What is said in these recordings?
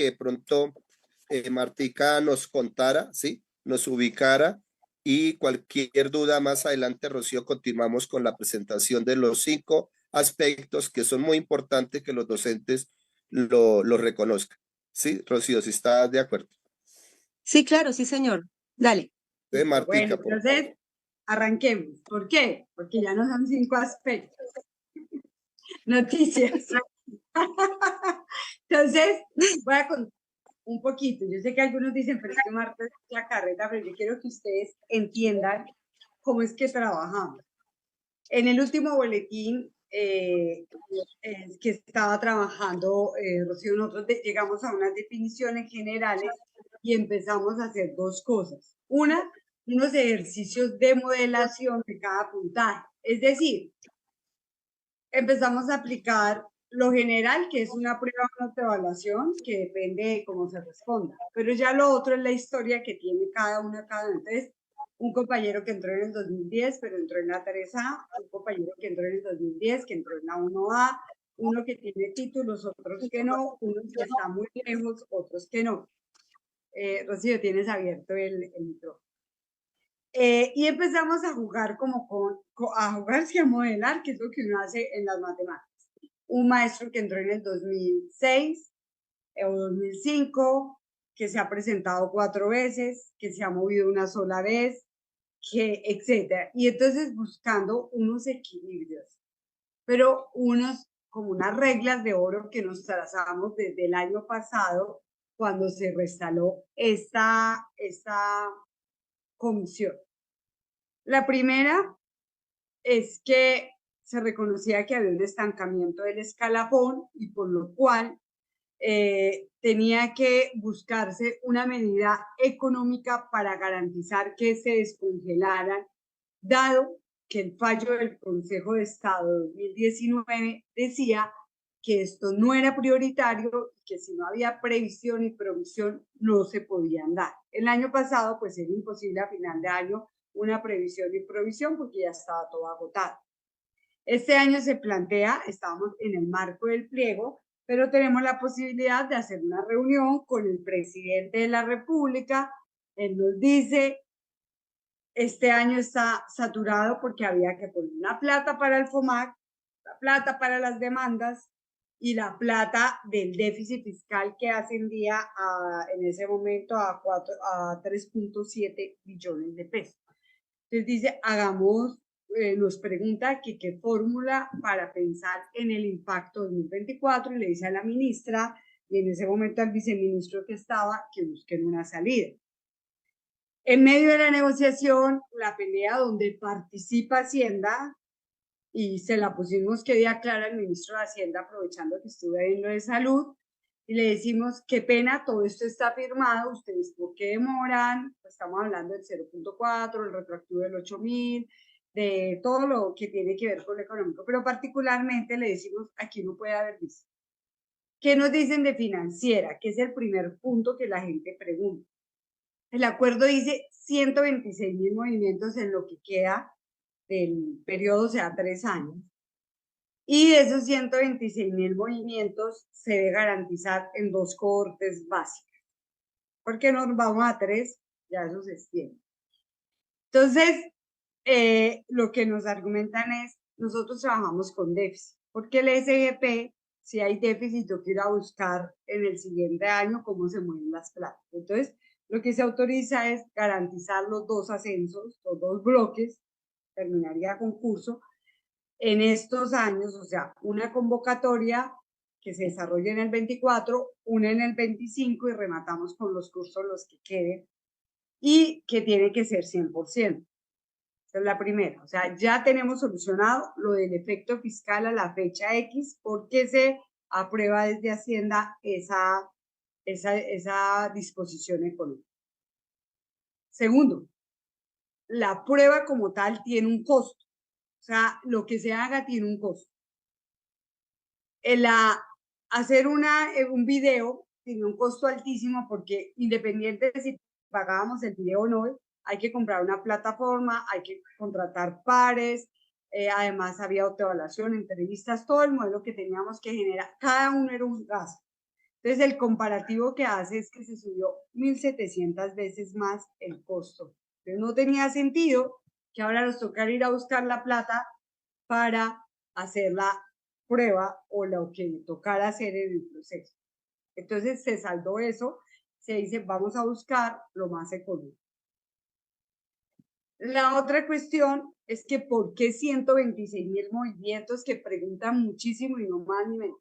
que de pronto Martica nos contara, ¿sí? Nos ubicara y cualquier duda más adelante, Rocío, continuamos con la presentación de los 5 aspectos que son muy importantes que los docentes lo reconozcan. ¿Sí, Rocío, si estás de acuerdo? Sí, claro, sí, señor. Dale. De Bueno, Martica, por favor. entonces arranquemos. ¿Por qué? Porque ya no son 5 aspectos. Noticias. Entonces, voy a contar un poquito. Yo sé que algunos dicen, pero es que Marta es la carreta, pero yo quiero que ustedes entiendan cómo es que trabajamos. En el último boletín que estaba trabajando, Rocío, nosotros llegamos a unas definiciones generales y empezamos a hacer 2 cosas. Una, unos ejercicios de modelación de cada puntaje. Es decir, empezamos a aplicar lo general, que es una prueba de autoevaluación, que depende de cómo se responda. Pero ya lo otro es la historia que tiene cada uno. Entonces, un compañero que entró en el 2010, pero entró en la 3A, un compañero que entró en el 2010, que entró en la 1A, uno que tiene títulos, otros que no, uno que está muy lejos, otros que no. Rocío, tienes abierto el micrófono. Y empezamos a jugar a jugarse a modelar, que es lo que uno hace en las matemáticas. Un maestro que entró en el 2006 o 2005, que se ha presentado 4 veces, que se ha movido una sola vez, etcétera. Y entonces buscando unos equilibrios, pero como unas reglas de oro que nos trazamos desde el año pasado, cuando se reinstaló esta comisión. La primera es que se reconocía que había un estancamiento del escalafón y por lo cual tenía que buscarse una medida económica para garantizar que se descongelaran, dado que el fallo del Consejo de Estado de 2019 decía que esto no era prioritario y que si no había previsión y provisión no se podían dar. El año pasado pues era imposible a final de año una previsión y provisión porque ya estaba todo agotado. Este año se plantea, estamos en el marco del pliego, pero tenemos la posibilidad de hacer una reunión con el presidente de la República. Él nos dice, este año está saturado porque había que poner una plata para el FOMAC, la plata para las demandas y la plata del déficit fiscal que ascendía en ese momento a 3.7 billones de pesos. Entonces dice, nos pregunta que qué fórmula para pensar en el impacto 2024 y le dice a la ministra y en ese momento al viceministro que estaba que busquen una salida. En medio de la negociación, la pelea donde participa Hacienda, y se la pusimos que día clara al ministro de Hacienda, aprovechando que estuve ahí en lo de salud, y le decimos, qué pena, todo esto está firmado, ustedes por qué demoran, pues estamos hablando del 0.4, el retroactivo del 8.000, de todo lo que tiene que ver con lo económico, pero particularmente le decimos, aquí no puede haber visto. ¿Qué nos dicen de financiera? Que es el primer punto que la gente pregunta. El acuerdo dice 126.000 movimientos en lo que queda del periodo, o sea, 3 años. Y de esos 126.000 movimientos se debe garantizar en 2 cohortes básicas. Porque nos vamos a 3, ya eso se extiende. Entonces, lo que nos argumentan es, nosotros trabajamos con déficit, porque el SGP, si hay déficit, yo quiero buscar en el siguiente año cómo se mueven las plazas. Entonces, lo que se autoriza es garantizar los 2 ascensos, los 2 bloques, terminaría concurso, en estos años, o sea, una convocatoria que se desarrolla en el 24, una en el 25 y rematamos con los cursos los que queden y que tiene que ser 100%. Esa es la primera. O sea, ya tenemos solucionado lo del efecto fiscal a la fecha X porque se aprueba desde Hacienda esa disposición económica. Segundo, la prueba como tal tiene un costo. O sea, lo que se haga tiene un costo. Hacer un video tiene un costo altísimo porque independiente de si pagábamos el video o no, hay que comprar una plataforma, hay que contratar pares, además había autoevaluación, entrevistas, todo el modelo que teníamos que generar, cada uno era un gasto. Entonces, el comparativo que hace es que se subió 1.700 veces más el costo. Entonces, no tenía sentido que ahora nos tocara ir a buscar la plata para hacer la prueba o lo que tocara hacer en el proceso. Entonces, se saldó eso, se dice, vamos a buscar lo más económico. La otra cuestión es que ¿por qué 126.000 movimientos? Que preguntan muchísimo y no más ni menos.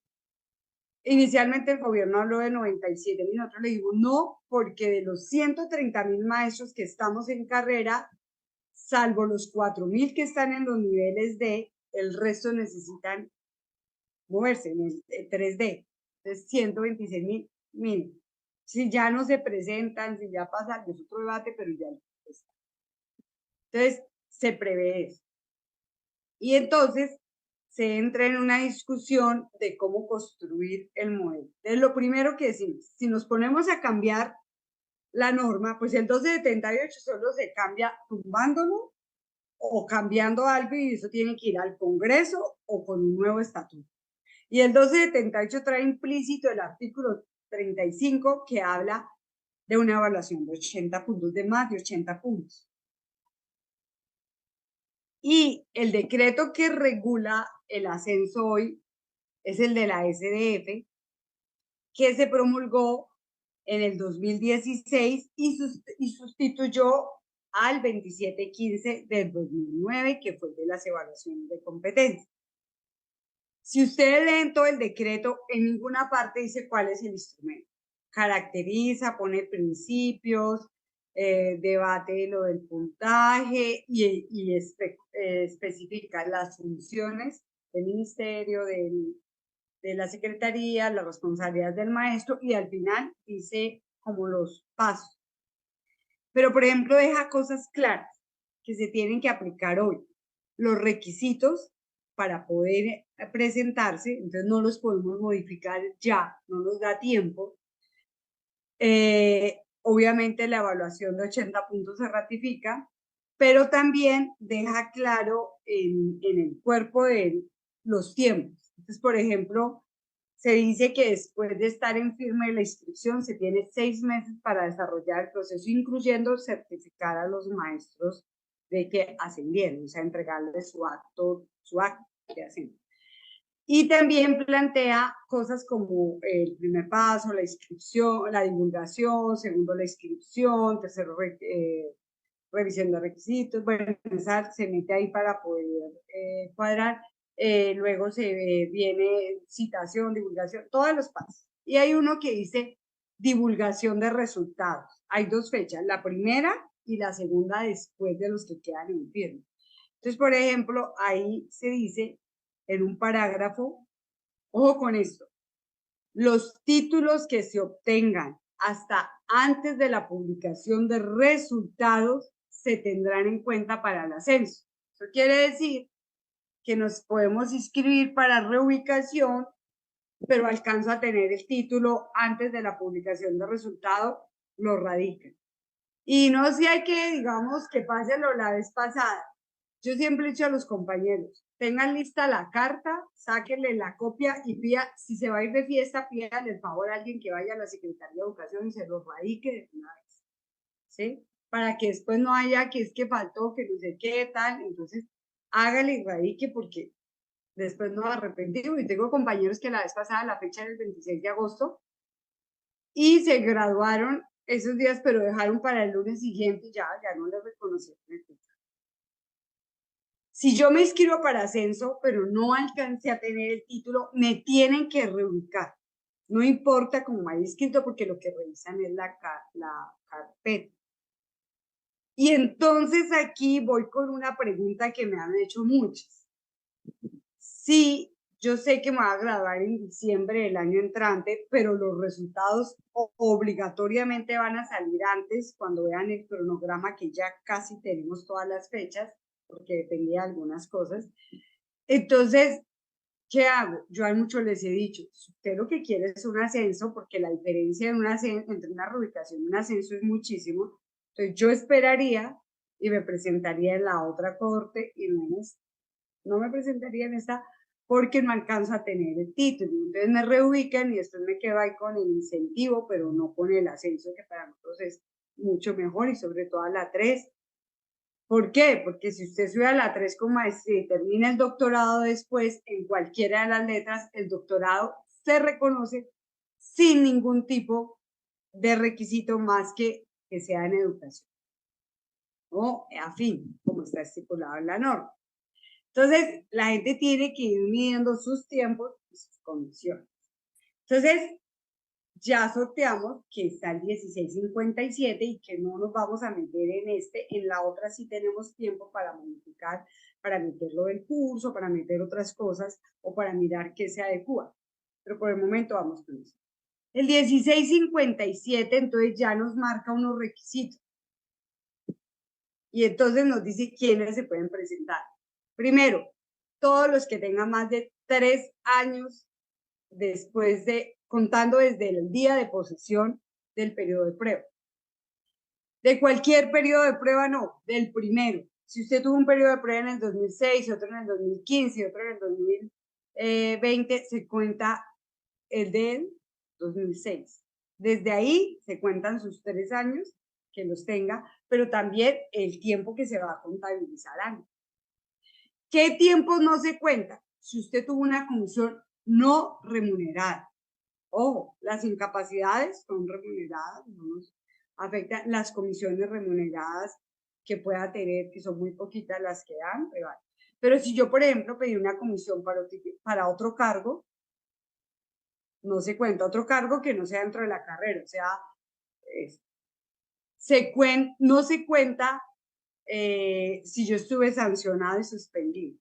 Inicialmente el gobierno habló de 97.000, nosotros le dijimos no, porque de los 130.000 maestros que estamos en carrera, salvo los 4.000 que están en los niveles D, el resto necesitan moverse en el 3D. Entonces, 126.000 mínimo. Si ya no se presentan, si ya pasa, es otro debate, pero ya está. Entonces, se prevé eso. Y entonces se entra en una discusión de cómo construir el modelo. Entonces, lo primero que decimos, si nos ponemos a cambiar la norma, pues el 1278 solo se cambia tumbándolo o cambiando algo y eso tiene que ir al Congreso o con un nuevo estatuto. Y el 1278 trae implícito el artículo 35 que habla de una evaluación de 80 puntos, de más de 80 puntos. Y el decreto que regula el ascenso hoy es el de la SDF, que se promulgó en el 2016 y sustituyó al 2715 del 2009, que fue de las evaluaciones de competencia. Si ustedes leen todo el decreto, en ninguna parte dice cuál es el instrumento. Caracteriza, pone principios, debate lo del puntaje y especifica las funciones del ministerio, de la secretaría, las responsabilidades del maestro y al final dice como los pasos. Pero, por ejemplo, deja cosas claras que se tienen que aplicar hoy. Los requisitos para poder presentarse, entonces no los podemos modificar ya, no nos da tiempo. Obviamente la evaluación de 80 puntos se ratifica, pero también deja claro en el cuerpo de los tiempos. Entonces, por ejemplo, se dice que después de estar en firme la inscripción se tiene 6 meses para desarrollar el proceso, incluyendo certificar a los maestros de que ascendieron, o sea, entregarles su acto de ascenso. Y también plantea cosas como el primer paso, la inscripción, la divulgación, segundo, la inscripción, tercero, revisión de requisitos. Bueno, se mete ahí para poder cuadrar. Luego viene citación, divulgación, todos los pasos. Y hay uno que dice divulgación de resultados. Hay 2 fechas, la primera y la segunda después de los que quedan en firme. Entonces, por ejemplo, ahí se dice en un parágrafo, ojo con esto, los títulos que se obtengan hasta antes de la publicación de resultados se tendrán en cuenta para el ascenso. Eso quiere decir que nos podemos inscribir para reubicación, pero alcanzo a tener el título antes de la publicación de resultado, lo radican. Y no si hay que, digamos, que pase lo la vez pasada. Yo siempre he dicho a los compañeros, tengan lista la carta, sáquenle la copia y pida, si se va a ir de fiesta, pídanle el favor a alguien que vaya a la Secretaría de Educación y se lo radique de una vez, ¿sí? Para que después no haya que es que faltó, que no sé qué, tal. Entonces, hágale y radique porque después no arrepentimos. Y tengo compañeros que la vez pasada, la fecha era el 26 de agosto, y se graduaron esos días, pero dejaron para el lunes siguiente y ya no les reconocieron el título. Si yo me inscribo para ascenso, pero no alcancé a tener el título, me tienen que reubicar. No importa cómo me haya inscrito, porque lo que revisan es la carpeta. Y entonces aquí voy con una pregunta que me han hecho muchas. Sí, yo sé que me voy a graduar en diciembre del año entrante, pero los resultados obligatoriamente van a salir antes cuando vean el cronograma, que ya casi tenemos todas las fechas, porque dependía de algunas cosas. Entonces, ¿qué hago? Yo a muchos les he dicho, si usted lo que quiere es un ascenso, porque la diferencia entre una reubicación y un ascenso es muchísimo, entonces yo esperaría y me presentaría en la otra corte y no me presentaría en esta, porque no alcanzo a tener el título. Entonces me reubican y después me quedo ahí con el incentivo, pero no con el ascenso, que para nosotros es mucho mejor, y sobre todo a la 3. ¿Por qué? Porque si usted sube a la 3 con maestría y termina el doctorado después, en cualquiera de las letras, el doctorado se reconoce sin ningún tipo de requisito más que sea en educación o afín, como está estipulado en la norma. Entonces, la gente tiene que ir midiendo sus tiempos y sus condiciones. Entonces, ya sorteamos que está el 1657 y que no nos vamos a meter en este. En la otra sí tenemos tiempo para modificar, para meterlo del curso, para meter otras cosas o para mirar qué se adecua. Pero por el momento vamos con eso. El 1657 entonces ya nos marca unos requisitos. Y entonces nos dice quiénes se pueden presentar. Primero, todos los que tengan más de 3 años después de, contando desde el día de posesión del periodo de prueba. De cualquier periodo de prueba, no, del primero. Si usted tuvo un periodo de prueba en el 2006, otro en el 2015 y otro en el 2020, se cuenta el del 2006. Desde ahí se cuentan sus 3 años que los tenga, pero también el tiempo que se va a contabilizar año. ¿Qué tiempos no se cuentan? Si usted tuvo una comisión no remunerada. Ojo, las incapacidades son remuneradas, no nos afectan las comisiones remuneradas que pueda tener, que son muy poquitas las que dan, pero si yo, por ejemplo, pedí una comisión para otro cargo, no se cuenta otro cargo que no sea dentro de la carrera, o sea, no se cuenta si yo estuve sancionado y suspendido.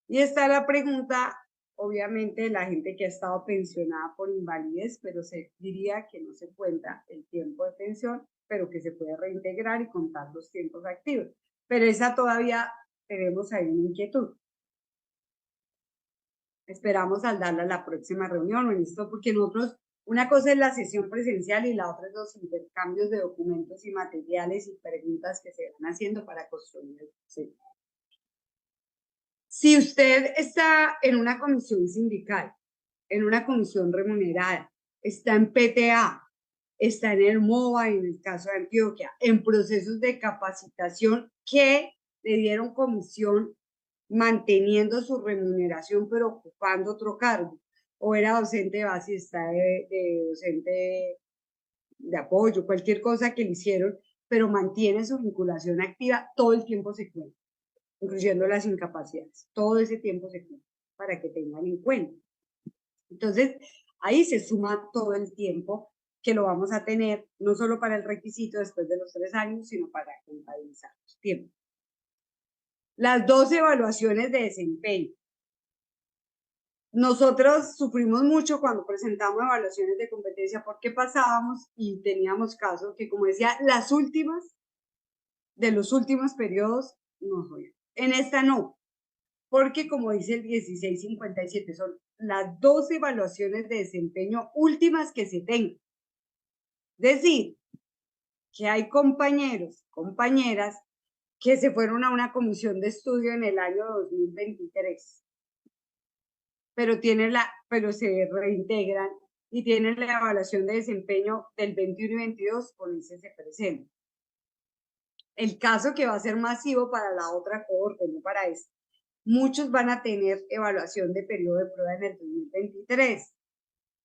Y está la pregunta, obviamente, la gente que ha estado pensionada por invalidez, pero se diría que no se cuenta el tiempo de pensión, pero que se puede reintegrar y contar los tiempos activos. Pero esa todavía tenemos ahí una inquietud. Esperamos al darla a la próxima reunión, ¿no? Porque nosotros, una cosa es la sesión presencial y la otra es los intercambios de documentos y materiales y preguntas que se van haciendo para construir el proceso. Si usted está en una comisión sindical, en una comisión remunerada, está en PTA, está en el MOVA, en el caso de Antioquia, en procesos de capacitación que le dieron comisión manteniendo su remuneración pero ocupando otro cargo, o era docente de base y está de docente de apoyo, cualquier cosa que le hicieron, pero mantiene su vinculación activa, todo el tiempo se cuenta, incluyendo las incapacidades, todo ese tiempo se cuenta para que tengan en cuenta. Entonces, ahí se suma todo el tiempo que lo vamos a tener, no solo para el requisito después de los 3 años, sino para contabilizar los tiempos. Las 2 evaluaciones de desempeño. Nosotros sufrimos mucho cuando presentamos evaluaciones de competencia porque pasábamos y teníamos casos que, como decía, las últimas de los últimos periodos no fue. En esta no, porque como dice el 1657, son las 2 evaluaciones de desempeño últimas que se tengan. Es decir, que hay compañeros, compañeras que se fueron a una comisión de estudio en el año 2023, pero se reintegran y tienen la evaluación de desempeño del 21 y 22, con ese se presenta. El caso que va a ser masivo para la otra cohorte, no para esta. Muchos van a tener evaluación de periodo de prueba en el 2023.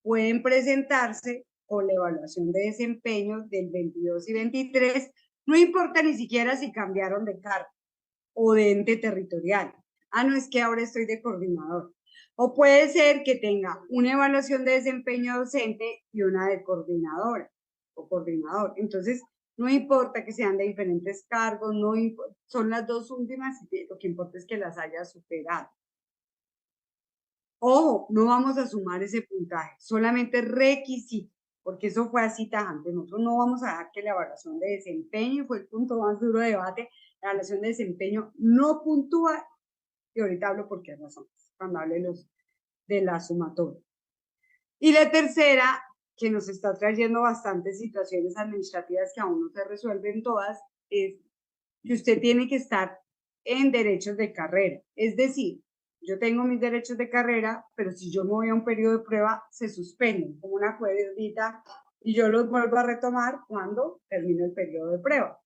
Pueden presentarse con la evaluación de desempeño del 22 y 23, no importa ni siquiera si cambiaron de cargo o de ente territorial. No es que ahora estoy de coordinador. O puede ser que tenga una evaluación de desempeño docente y una de coordinadora o coordinador. Entonces, no importa que sean de diferentes cargos, no son las 2 últimas, lo que importa es que las haya superado. Ojo, no vamos a sumar ese puntaje, solamente requisito, porque eso fue así tajante. Nosotros no vamos a dejar que la evaluación de desempeño, fue el punto más duro de debate, la evaluación de desempeño no puntúa, y ahorita hablo por qué razón, cuando hable de la sumatoria. Y la tercera, que nos está trayendo bastantes situaciones administrativas que aún no se resuelven todas, es que usted tiene que estar en derechos de carrera, es decir, yo tengo mis derechos de carrera, pero si yo me voy a un periodo de prueba, se suspenden como una cuerdita y yo los vuelvo a retomar cuando termine el periodo de prueba.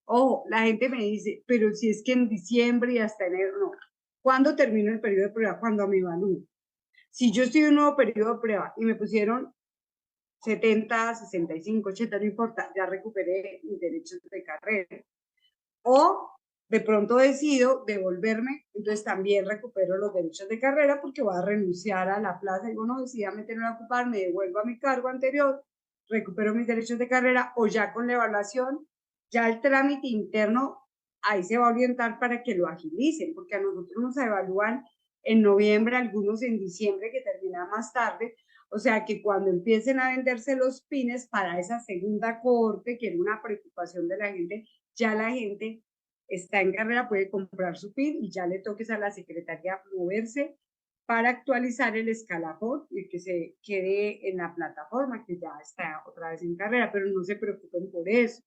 Ojo, la gente me dice, pero si es que en diciembre y hasta enero, no. ¿Cuándo termino el periodo de prueba? Cuando me evalúo. Si yo estoy en un nuevo periodo de prueba y me pusieron 70, 65, 80, no importa, ya recuperé mis derechos de carrera. O de pronto decido devolverme, entonces también recupero los derechos de carrera porque voy a renunciar a la plaza y bueno, decida meterme a ocupar, me devuelvo a mi cargo anterior, recupero mis derechos de carrera o ya con la evaluación, ya el trámite interno ahí se va a orientar para que lo agilicen, porque a nosotros nos evalúan en noviembre, algunos en diciembre, que termina más tarde, o sea que cuando empiecen a venderse los pines para esa segunda corte, que era una preocupación de la gente, ya la gente está en carrera, puede comprar su PIN y ya le toques a la secretaría moverse para actualizar el escalafón y que se quede en la plataforma que ya está otra vez en carrera, pero no se preocupen por eso,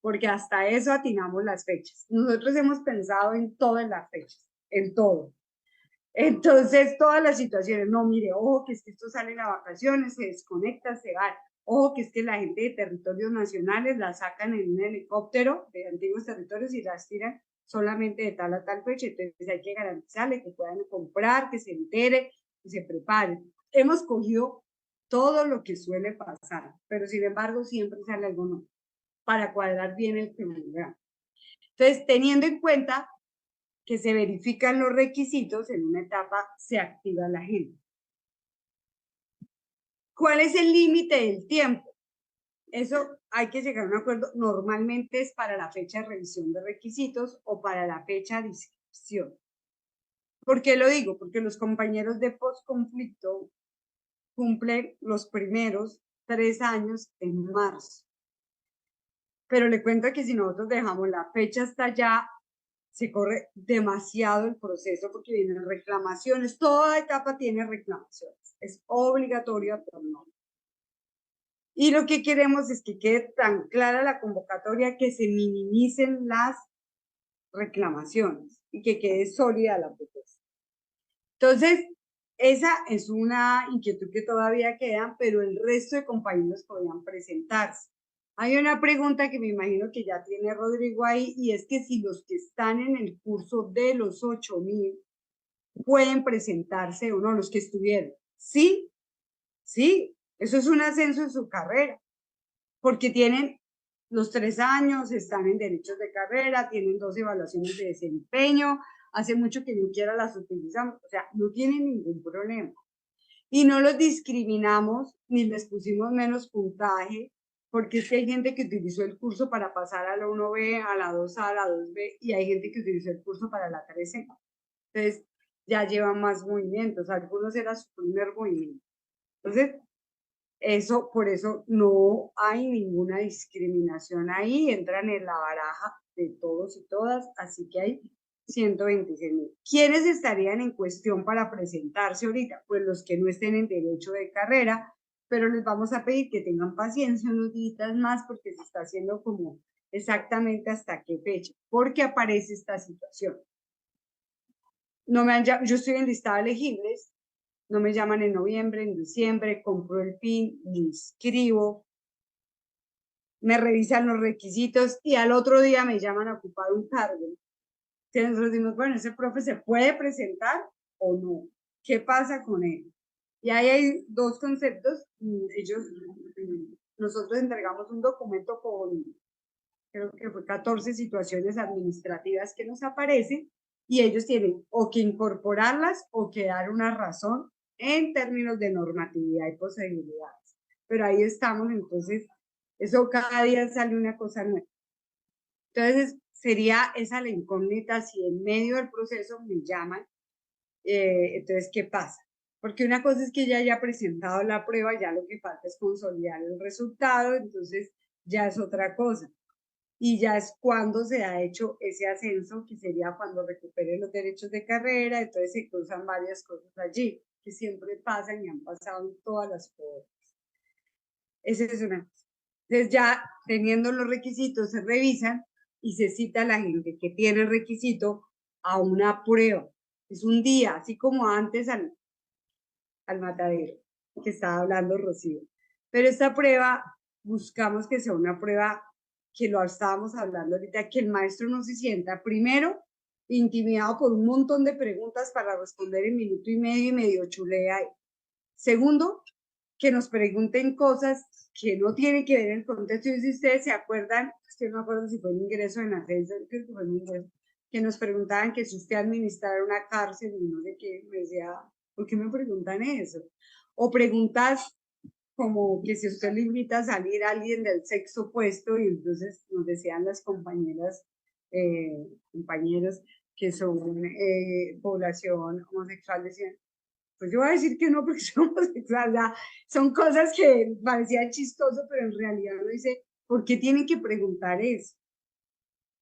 porque hasta eso atinamos las fechas. Nosotros hemos pensado en todas las fechas, en todo. Entonces, todas las situaciones, no, mire, ojo, que es que esto sale a vacaciones, se desconecta, se va. Ojo, que es que la gente de territorios nacionales la sacan en un helicóptero de antiguos territorios y las tiran solamente de tal a tal fecha. Entonces, hay que garantizarle que puedan comprar, que se entere, que se preparen. Hemos cogido todo lo que suele pasar, pero sin embargo, siempre sale algo nuevo para cuadrar bien el cronograma. Entonces, teniendo en cuenta que se verifican los requisitos, en una etapa se activa la agenda. ¿Cuál es el límite del tiempo? Eso hay que llegar a un acuerdo. Normalmente es para la fecha de revisión de requisitos o para la fecha de inscripción. ¿Por qué lo digo? Porque los compañeros de posconflicto cumplen los primeros 3 años en marzo. Pero le cuento que si nosotros dejamos la fecha hasta allá, se corre demasiado el proceso porque vienen reclamaciones, toda etapa tiene reclamaciones, es obligatorio por norma. Y lo que queremos es que quede tan clara la convocatoria que se minimicen las reclamaciones y que quede sólida la propuesta. Entonces, esa es una inquietud que todavía queda, pero el resto de compañeros podrían presentarse. Hay una pregunta que me imagino que ya tiene Rodrigo ahí, y es que si los que están en el curso de los 8.000 pueden presentarse o no, los que estuvieron. Sí, sí, eso es un ascenso en su carrera, porque tienen los 3 años, están en derechos de carrera, tienen 2 evaluaciones de desempeño, hace mucho que ni siquiera las utilizamos, o sea, no tienen ningún problema. Y no los discriminamos ni les pusimos menos puntaje, porque es que hay gente que utilizó el curso para pasar a la 1B, a la 2A, a la 2B, y hay gente que utilizó el curso para la 3C. Entonces, ya llevan más movimientos, algunos era su primer movimiento. Entonces, eso, por eso no hay ninguna discriminación ahí, entran en la baraja de todos y todas, así que hay 126.000. ¿Quiénes estarían en cuestión para presentarse ahorita? Pues los que no estén en derecho de carrera, pero les vamos a pedir que tengan paciencia unos días más porque se está haciendo como exactamente hasta qué fecha, porque aparece esta situación. No me han, yo estoy en listado de elegibles, no me llaman en noviembre, en diciembre, compro el PIN, me inscribo, me revisan los requisitos y al otro día me llaman a ocupar un cargo. Entonces nosotros decimos, bueno, ese profe se puede presentar o no. ¿Qué pasa con él? Y ahí hay 2 conceptos. Nosotros entregamos un documento con, creo que fue 14 situaciones administrativas que nos aparecen y ellos tienen o que incorporarlas o que dar una razón en términos de normatividad y posibilidades. Pero ahí estamos, entonces, eso cada día sale una cosa nueva. Entonces, sería esa la incógnita si en medio del proceso me llaman, entonces, ¿qué pasa? Porque una cosa es que ya haya presentado la prueba, ya lo que falta es consolidar el resultado, entonces ya es otra cosa. Y ya es cuando se ha hecho ese ascenso, que sería cuando recupere los derechos de carrera, entonces se cruzan varias cosas allí, que siempre pasan y han pasado en todas las pruebas. Esa es una cosa. Entonces ya teniendo los requisitos se revisan y se cita a la gente que tiene el requisito a una prueba. Es un día, así como antes al matadero, que estaba hablando Rocío. Pero esta prueba, buscamos que sea una prueba que lo estábamos hablando ahorita, que el maestro no se sienta, primero, intimidado por un montón de preguntas para responder en minuto y medio chulea. Segundo, que nos pregunten cosas que no tienen que ver en el contexto. Y si ustedes se acuerdan, yo no me acuerdo si fue un ingreso en Ascenso, creo que fue un ingreso, que nos preguntaban que si usted administrara una cárcel y no sé qué, me decía, ¿por qué me preguntan eso? O preguntas como que si usted le invita a salir a alguien del sexo opuesto, y entonces nos decían las compañeras, compañeros que son población homosexual, decían, pues yo voy a decir que no porque soy homosexual, ya son cosas que parecían chistoso, pero en realidad uno dice, ¿por qué tienen que preguntar eso?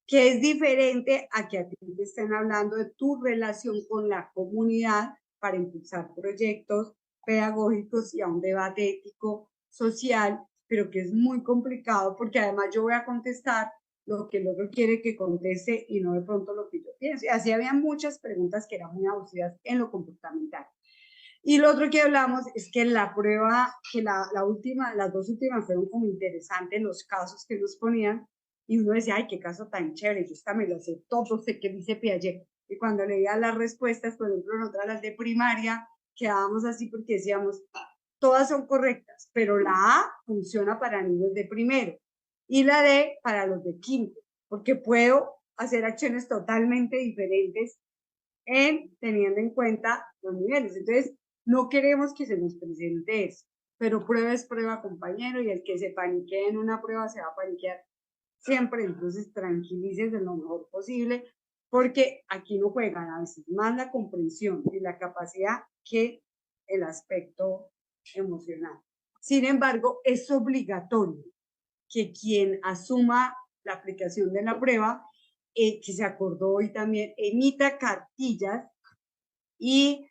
Que es diferente a que a ti te estén hablando de tu relación con la comunidad para impulsar proyectos pedagógicos y a un debate ético, social, pero que es muy complicado porque además yo voy a contestar lo que el otro quiere que conteste y no de pronto lo que yo pienso. Y así había muchas preguntas que eran muy abusivas en lo comportamental. Y lo otro que hablamos es que la prueba, que las dos últimas fueron como interesantes los casos que nos ponían, y uno decía, ay, qué caso tan chévere, yo esta me lo sé todo, sé qué dice Piaget. Y cuando leía las respuestas, por ejemplo, nosotras las de primaria, quedábamos así porque decíamos, todas son correctas, pero la A funciona para niños de primero y la D para los de quinto, porque puedo hacer acciones totalmente diferentes teniendo en cuenta los niveles. Entonces, no queremos que se nos presente eso, pero prueba es prueba, compañero, y el que se paniquee en una prueba se va a paniquear siempre. Entonces, tranquilícese lo mejor posible, porque aquí no juegan a veces más la comprensión y la capacidad que el aspecto emocional. Sin embargo, es obligatorio que quien asuma la aplicación de la prueba, que se acordó hoy también, emita cartillas y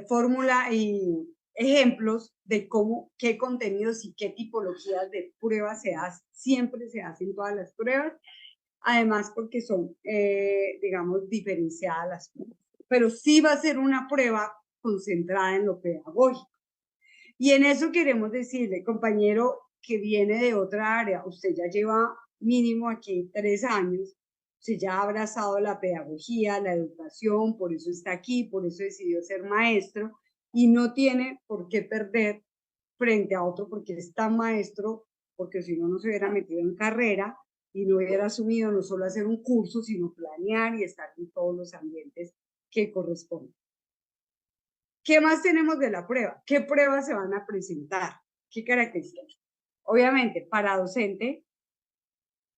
fórmula y ejemplos de cómo, qué contenidos y qué tipologías de pruebas se hacen. Siempre se hacen todas las pruebas, además porque son, digamos, diferenciadas las pruebas. Pero sí va a ser una prueba concentrada en lo pedagógico. Y en eso queremos decirle, compañero que viene de otra área, usted ya lleva mínimo aquí 3 años, usted ya ha abrazado la pedagogía, la educación, por eso está aquí, por eso decidió ser maestro y no tiene por qué perder frente a otro porque es tan maestro, porque si no, no se hubiera metido en carrera y no hubiera asumido no solo hacer un curso, sino planear y estar en todos los ambientes que corresponden. ¿Qué más tenemos de la prueba? ¿Qué pruebas se van a presentar? ¿Qué características? Obviamente, para docente,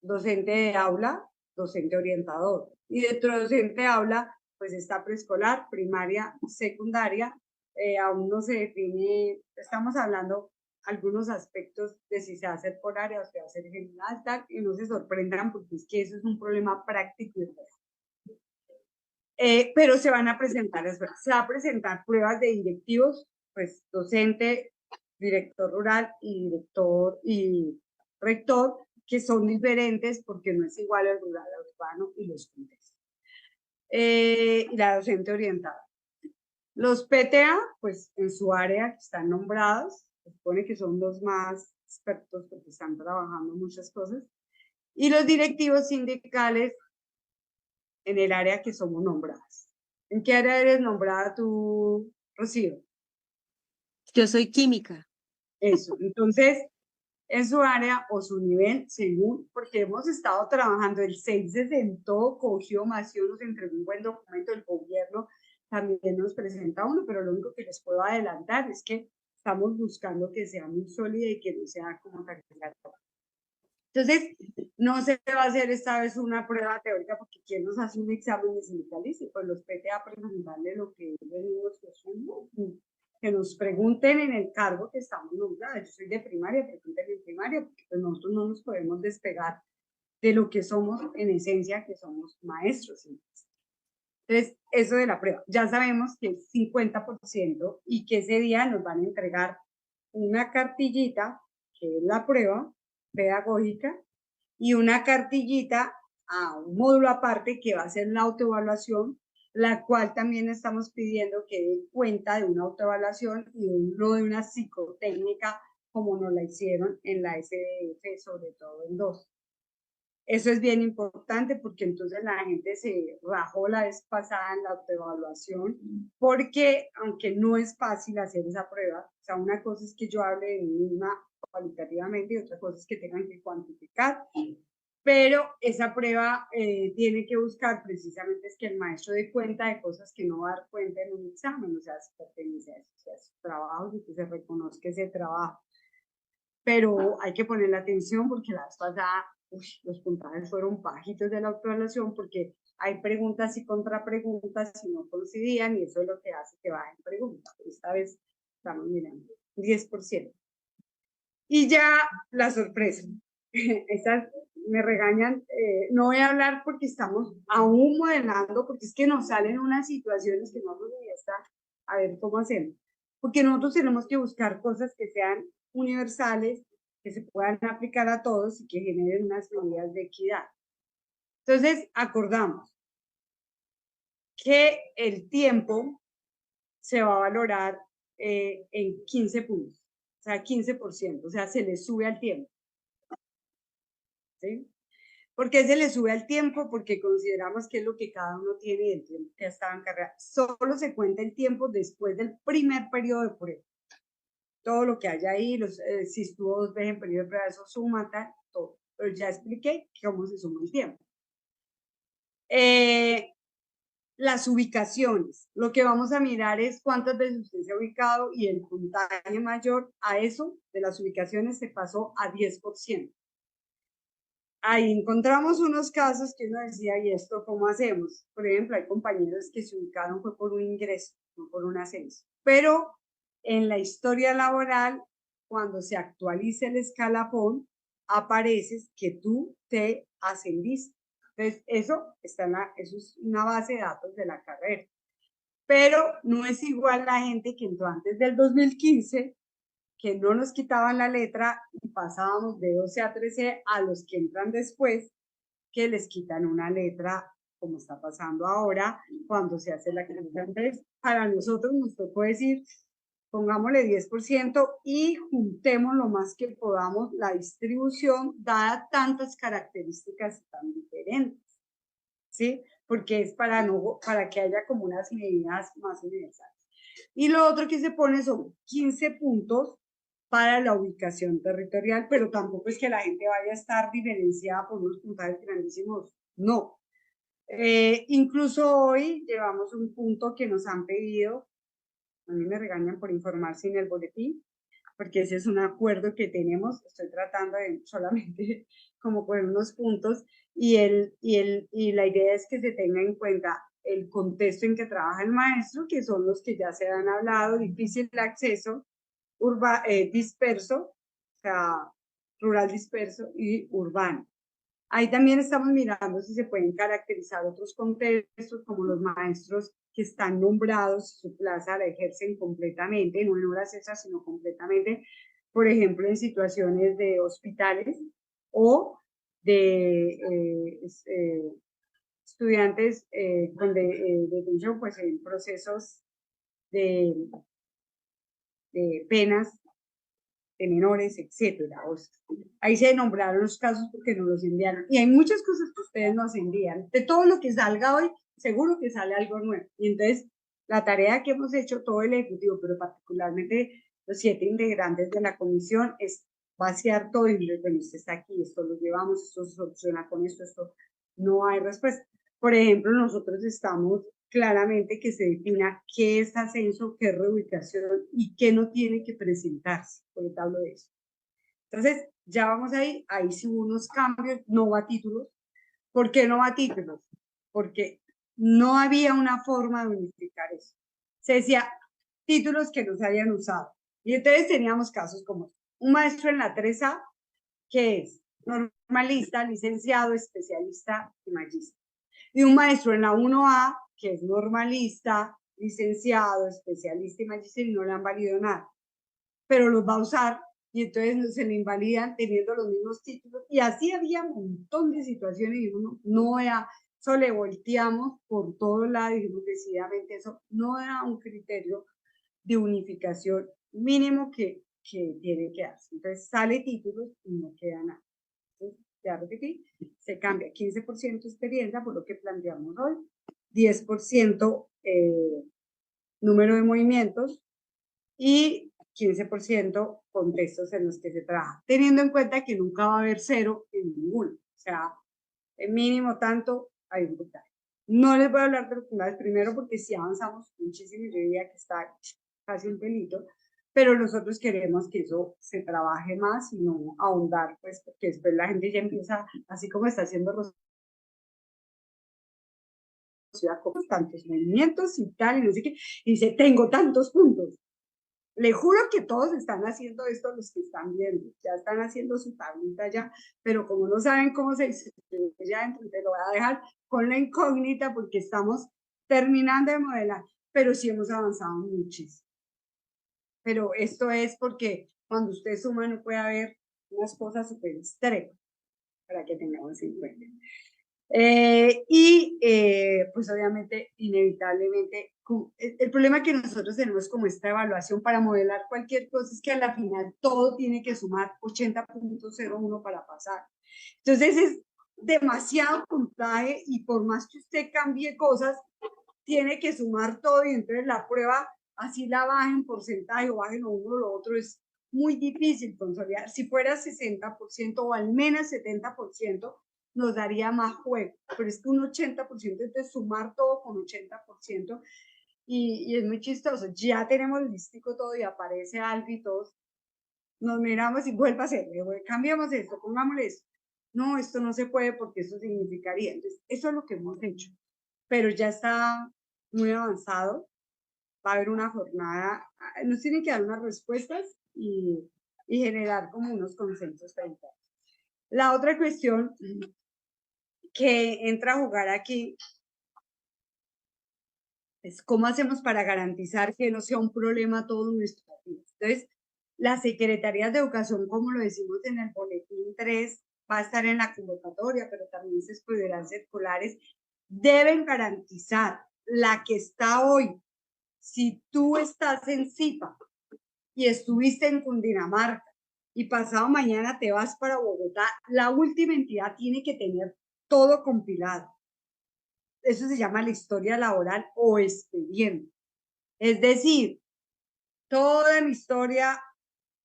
docente de aula, docente orientador. Y dentro de docente de aula, pues está preescolar, primaria, secundaria. Aún no se define, estamos hablando algunos aspectos de si se va a hacer por área o se va a hacer general, tal, y no se sorprendan porque es que eso es un problema práctico y real. Pero se van a presentar, se va a presentar pruebas de directivos, pues docente, director rural y director y rector, que son diferentes porque no es igual el rural al urbano y los contextos. Y la docente orientada. Los PTA, pues en su área están nombrados, se supone que son los más expertos porque están trabajando muchas cosas, y los directivos sindicales en el área que somos nombradas. ¿En qué área eres nombrada tú, Rocío? Yo soy química. Eso, entonces, en su área o su nivel, según, porque hemos estado trabajando, el 6 se sentó, cogió más y nos entregó un buen documento del gobierno, también nos presenta uno, pero lo único que les puedo adelantar es que estamos buscando que sea muy sólida y que no sea como tan larga. Entonces, no se va a hacer esta vez una prueba teórica porque ¿quién nos hace un examen de sindicalice? Pues los PTA preguntarle lo que venimos haciendo, que nos pregunten en el cargo que estamos nombrados. Yo soy de primaria, pregúntenme en primaria, porque pues nosotros no nos podemos despegar de lo que somos en esencia, que somos maestros. Entonces, eso de la prueba, ya sabemos que es 50% y que ese día nos van a entregar una cartillita, que es la prueba pedagógica, y una cartillita a un módulo aparte que va a ser la autoevaluación, la cual también estamos pidiendo que dé cuenta de una autoevaluación y no de una psicotécnica como nos la hicieron en la SDF, sobre todo en 2. Eso es bien importante porque entonces la gente se rajó la vez pasada en la autoevaluación, porque aunque no es fácil hacer esa prueba, o sea, una cosa es que yo hable de mí misma cualitativamente y otra cosa es que tengan que cuantificar, pero esa prueba tiene que buscar precisamente es que el maestro dé cuenta de cosas que no va a dar cuenta en un examen, o sea, si pertenece a eso, o sea, su trabajo y que se reconozca ese trabajo. Pero hay que ponerle atención porque la vez pasada los puntajes fueron bajitos de la autoevaluación porque hay preguntas y contrapreguntas y no coincidían y eso es lo que hace que bajen preguntas. Esta vez estamos mirando 10%. Y ya la sorpresa. Esas me regañan, no voy a hablar porque estamos aún modelando, porque es que nos salen unas situaciones que no nos está a ver cómo hacemos. Porque nosotros tenemos que buscar cosas que sean universales, que se puedan aplicar a todos y que generen unas medidas de equidad. Entonces, acordamos que el tiempo se va a valorar en 15 puntos, o sea, 15%, o sea, se le sube al tiempo. ¿Sí? ¿Por qué se le sube al tiempo? Porque consideramos que es lo que cada uno tiene y el tiempo que estaba en carrera. Solo se cuenta el tiempo después del primer periodo de prueba. Todo lo que haya ahí, si estuvo 2 veces en periodo de prueba, eso suma, tal, todo. Pero ya expliqué cómo se suma el tiempo. Las ubicaciones. Lo que vamos a mirar es cuántas veces usted se ha ubicado y el puntaje mayor a eso de las ubicaciones se pasó a 10%. Ahí encontramos unos casos que uno decía, ¿y esto cómo hacemos? Por ejemplo, hay compañeros que se ubicaron fue por un ingreso, no por un ascenso. Pero en la historia laboral, cuando se actualiza el escalafón, aparece que tú te ascendiste. Entonces, eso es una base de datos de la carrera. Pero no es igual la gente que entró antes del 2015, que no nos quitaban la letra y pasábamos de 12 a 13 a los que entran después, que les quitan una letra, como está pasando ahora, cuando se hace la acreditación. Entonces, para nosotros nos tocó decir, pongámosle 10% y juntemos lo más que podamos la distribución, dada tantas características tan diferentes, ¿sí? Porque es para que haya como unas medidas más universales. Y lo otro que se pone son 15 puntos para la ubicación territorial, pero tampoco es que la gente vaya a estar diferenciada por unos puntajes grandísimos, no. Incluso hoy llevamos un punto que nos han pedido, a mí me regañan por informar sin el boletín, porque ese es un acuerdo que tenemos, estoy tratando de solamente como poner unos puntos, y la idea es que se tenga en cuenta el contexto en que trabaja el maestro, que son los que ya se han hablado, difícil de acceso, disperso, o sea, rural disperso y urbano. Ahí también estamos mirando si se pueden caracterizar otros contextos, como los maestros que están nombrados, su plaza la ejercen completamente, no en horas extras, sino completamente, por ejemplo, en situaciones de hospitales o de estudiantes con detención, pues en procesos de penas de menores, etcétera. O sea, ahí se nombraron los casos porque nos los enviaron. Y hay muchas cosas que ustedes nos envían. De todo lo que salga hoy, seguro que sale algo nuevo. Y entonces, la tarea que hemos hecho todo el Ejecutivo, pero particularmente los 7 integrantes de la comisión, es vaciar todo y decir, bueno, esto está aquí, esto lo llevamos, esto se soluciona con esto no hay respuesta. Por ejemplo, nosotros estamos claramente que se defina qué es ascenso, qué es reubicación y qué no tiene que presentarse. Ahorita hablo de eso. Entonces, ya vamos ahí sí hubo unos cambios, no va a títulos. ¿Por qué no va a títulos? Porque no había una forma de unificar eso. Se decía títulos que no se hayan usado. Y entonces teníamos casos como un maestro en la 3A, que es normalista, licenciado, especialista y magíster. Y un maestro en la 1A, que es normalista, licenciado, especialista y magíster, y no le han valido nada. Pero los va a usar y entonces se le invalidan teniendo los mismos títulos. Y así había un montón de situaciones y uno no vea, Eso le volteamos por todos lados y dijimos decididamente eso no da un criterio de unificación mínimo que tiene que darse. Entonces sale títulos y no queda nada. Entonces, ya repetí, se cambia 15% experiencia por lo que planteamos hoy, 10% número de movimientos y 15% contextos en los que se trabaja, teniendo en cuenta que nunca va a haber cero en ninguno. O sea, el mínimo tanto hay un puntaje. No les voy a hablar de los puntajes primero porque si avanzamos muchísimo, yo diría que está casi un pelito, pero nosotros queremos que eso se trabaje más y no ahondar, pues, porque después la gente ya empieza, así como está haciendo Rocío, con tantos movimientos y tal, y no sé qué, y dice, tengo tantos puntos. Le juro que todos están haciendo esto, los que están viendo, ya están haciendo su tablita ya, pero como no saben cómo se dice, ya entonces lo voy a dejar con la incógnita porque estamos terminando de modelar, pero sí hemos avanzado muchísimo. Pero esto es porque cuando usted suma no puede haber unas cosas súper extremas para que tengamos en cuenta. Pues obviamente, inevitablemente, el problema que nosotros tenemos como esta evaluación para modelar cualquier cosa es que a la final todo tiene que sumar 80.01 para pasar. Entonces es demasiado puntaje y por más que usted cambie cosas, tiene que sumar todo y entonces la prueba, así la baja en porcentaje o baje lo uno o lo otro, es muy difícil consolidar. Si fuera 60% o al menos 70%, nos daría más juego, pero es que un 80%, entonces sumar todo con 80%, y es muy chistoso, ya tenemos listico todo y aparece algo y todos nos miramos y vuelve a hacer, cambiamos esto, pongámosle esto. No, esto no se puede porque eso significaría. Entonces, eso es lo que hemos hecho, pero ya está muy avanzado, va a haber una jornada, nos tienen que dar unas respuestas y generar como unos consensos frente a eso. La otra cuestión que entra a jugar aquí es cómo hacemos para garantizar que no sea un problema todo nuestro vida. Entonces, las secretarías de educación, como lo decimos en el boletín 3, va a estar en la convocatoria, pero también se expedirán circulares, deben garantizar la que está hoy. Si tú estás en Zipa y estuviste en Cundinamarca y pasado mañana te vas para Bogotá, la última entidad tiene que tener todo compilado. Eso se llama la historia laboral o expediente. Es decir, toda mi historia,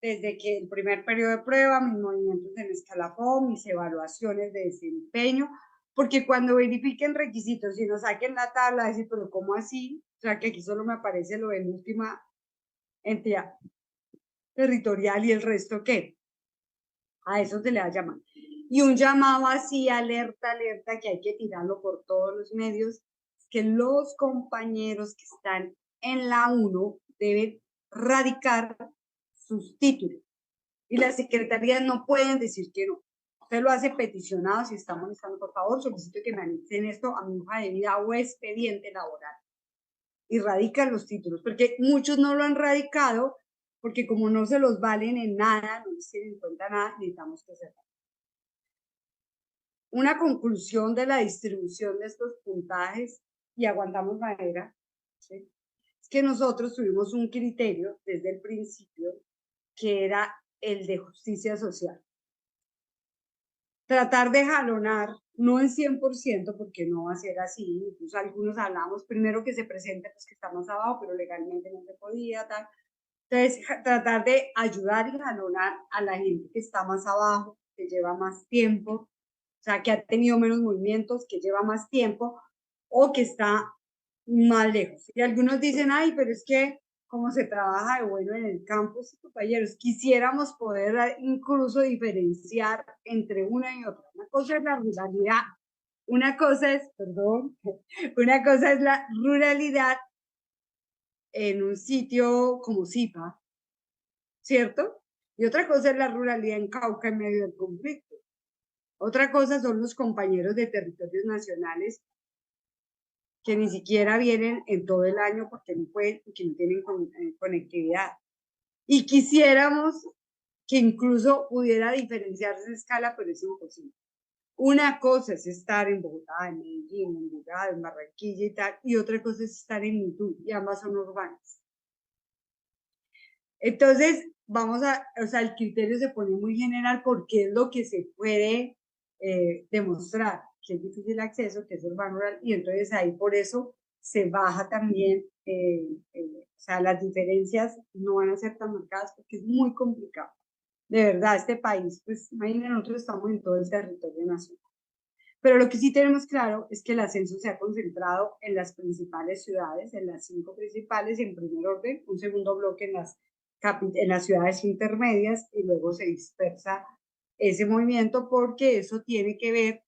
desde que el primer periodo de prueba, mis movimientos en escalafón, mis evaluaciones de desempeño, porque cuando verifiquen requisitos y nos saquen la tabla, decir, pero ¿cómo así? O sea, que aquí solo me aparece lo de la última entidad territorial y el resto, ¿qué? A eso se le va a llamar. Y un llamado así, alerta, que hay que tirarlo por todos los medios, que los compañeros que están en la 1 deben radicar sus títulos. Y las secretarías no pueden decir que no. Usted lo hace peticionado, si está molestando, por favor, solicito que me anexen esto a mi hoja de vida o expediente laboral. Y radican los títulos, porque muchos no lo han radicado, porque como no se los valen en nada, no les tienen en cuenta nada, necesitamos que hacerlo. Una conclusión de la distribución de estos puntajes, y aguantamos madera, ¿sí? Es que nosotros tuvimos un criterio desde el principio que era el de justicia social. Tratar de jalonar, no en 100%, porque no va a ser así, incluso algunos hablamos primero que se presente los que estamos abajo, pero legalmente no se podía, tal. Entonces, tratar de ayudar y jalonar a la gente que está más abajo, que lleva más tiempo, o sea, que ha tenido menos movimientos, que lleva más tiempo, o que está más lejos. Y algunos dicen, ay, pero es que cómo se trabaja de bueno en el campo, sí, compañeros, quisiéramos poder incluso diferenciar entre una y otra. Una cosa es la ruralidad, una cosa es, perdón, una cosa es la ruralidad en un sitio como Zipa, ¿cierto? Y otra cosa es la ruralidad en Cauca en medio del conflicto. Otra cosa son los compañeros de territorios nacionales que ni siquiera vienen en todo el año porque no pueden, porque no tienen conectividad. Y quisiéramos que incluso pudiera diferenciarse en escala, pero es imposible. Una cosa es estar en Bogotá, en Medellín, en Envigado, en Barranquilla y tal, y otra cosa es estar en Mitú, y ambas son urbanas. Entonces, o sea, el criterio se pone muy general porque es lo que se puede demostrar, que es difícil acceso, que es urbano rural, y entonces ahí por eso se baja también, o sea, las diferencias no van a ser tan marcadas porque es muy complicado. De verdad, este país, pues imagínense, nosotros estamos en todo el territorio nacional. Pero lo que sí tenemos claro es que el ascenso se ha concentrado en las principales ciudades, en las 5 principales, en primer orden, un segundo bloque en las ciudades intermedias y luego se dispersa ese movimiento porque eso tiene que ver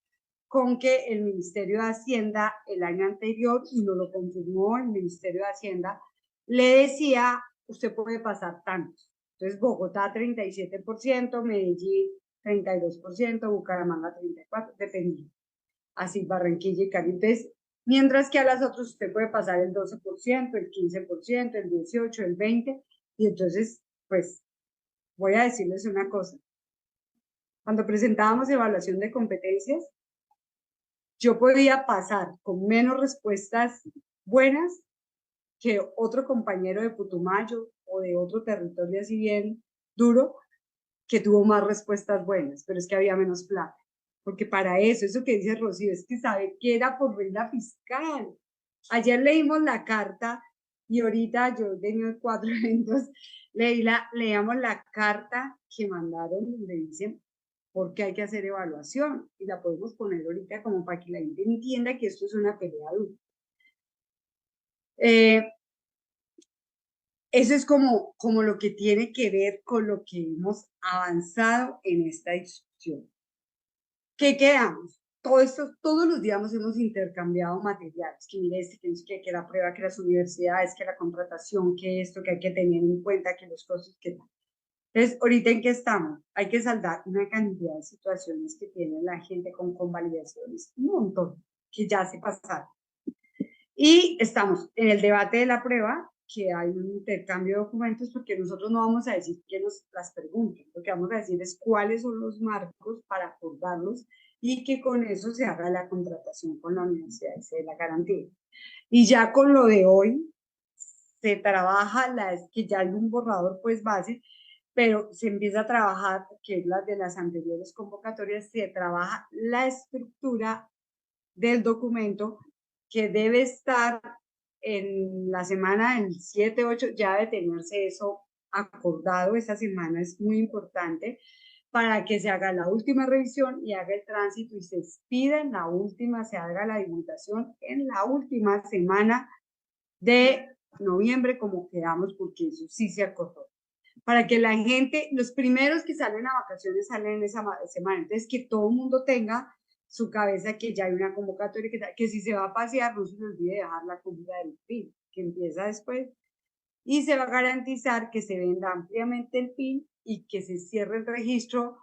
con que el Ministerio de Hacienda el año anterior, y nos lo confirmó el Ministerio de Hacienda, le decía, usted puede pasar tantos. Entonces, Bogotá 37%, Medellín 32%, Bucaramanga 34%, dependiendo. Así Barranquilla y Cali. Entonces, mientras que a las otras usted puede pasar el 12%, el 15%, el 18%, el 20%, y entonces, pues, voy a decirles una cosa. Cuando presentábamos evaluación de competencias, yo podía pasar con menos respuestas buenas que otro compañero de Putumayo o de otro territorio así bien duro que tuvo más respuestas buenas, pero es que había menos plata. Porque para eso que dice Rocío, es que sabe que era por regla fiscal. Ayer leímos la carta y ahorita yo he tenido 4 eventos, leíamos la carta que mandaron donde dicen por qué hay que hacer evaluación y la podemos poner ahorita como para que la gente entienda que esto es una pelea dura. Eso es como lo que tiene que ver con lo que hemos avanzado en esta discusión. ¿Qué quedamos? Todos los días hemos intercambiado materiales, que mire que la prueba, que las universidades, que la contratación, que esto, que hay que tener en cuenta, que los costos, que tal. Entonces, ¿ahorita en qué estamos? Hay que saldar una cantidad de situaciones que tiene la gente con convalidaciones, un montón, que ya se pasaron. Y estamos en el debate de la prueba, que hay un intercambio de documentos, porque nosotros no vamos a decir que nos las pregunten, lo que vamos a decir es cuáles son los marcos para acordarlos y que con eso se haga la contratación con la universidad y se dé la garantía. Y ya con lo de hoy, se trabaja, que ya hay un borrador pues base, pero se empieza a trabajar, que es la de las anteriores convocatorias, se trabaja la estructura del documento que debe estar en la semana del 7, 8, ya debe tenerse eso acordado. Esta semana es muy importante para que se haga la última revisión y haga el tránsito y se expida en la última, se haga la divulgación en la última semana de noviembre, como quedamos, porque eso sí se acordó. Para que la gente, los primeros que salen a vacaciones salen en esa semana, entonces que todo el mundo tenga su cabeza que ya hay una convocatoria, que si se va a pasear no se le olvide dejar la comida del PIN, que empieza después, y se va a garantizar que se venda ampliamente el PIN y que se cierre el registro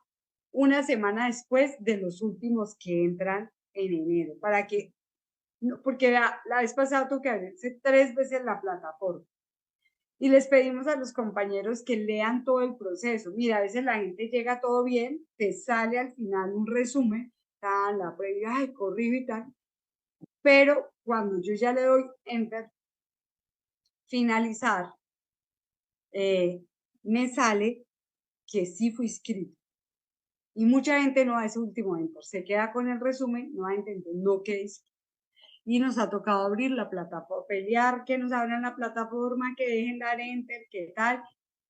una semana después de los últimos que entran en enero, para que, porque la vez pasada tuve que abrirse 3 veces la plataforma. Y les pedimos a los compañeros que lean todo el proceso. Mira, a veces la gente llega todo bien, te sale al final un resumen, tal, la previa, ay, corrido y tal, pero cuando yo ya le doy enter, finalizar, me sale que sí fui inscrito. Y mucha gente no da ese último enter, se queda con el resumen, no va a entender, no quedé inscrito. Y nos ha tocado abrir la plataforma, pelear que nos abran la plataforma, que dejen dar enter, que tal,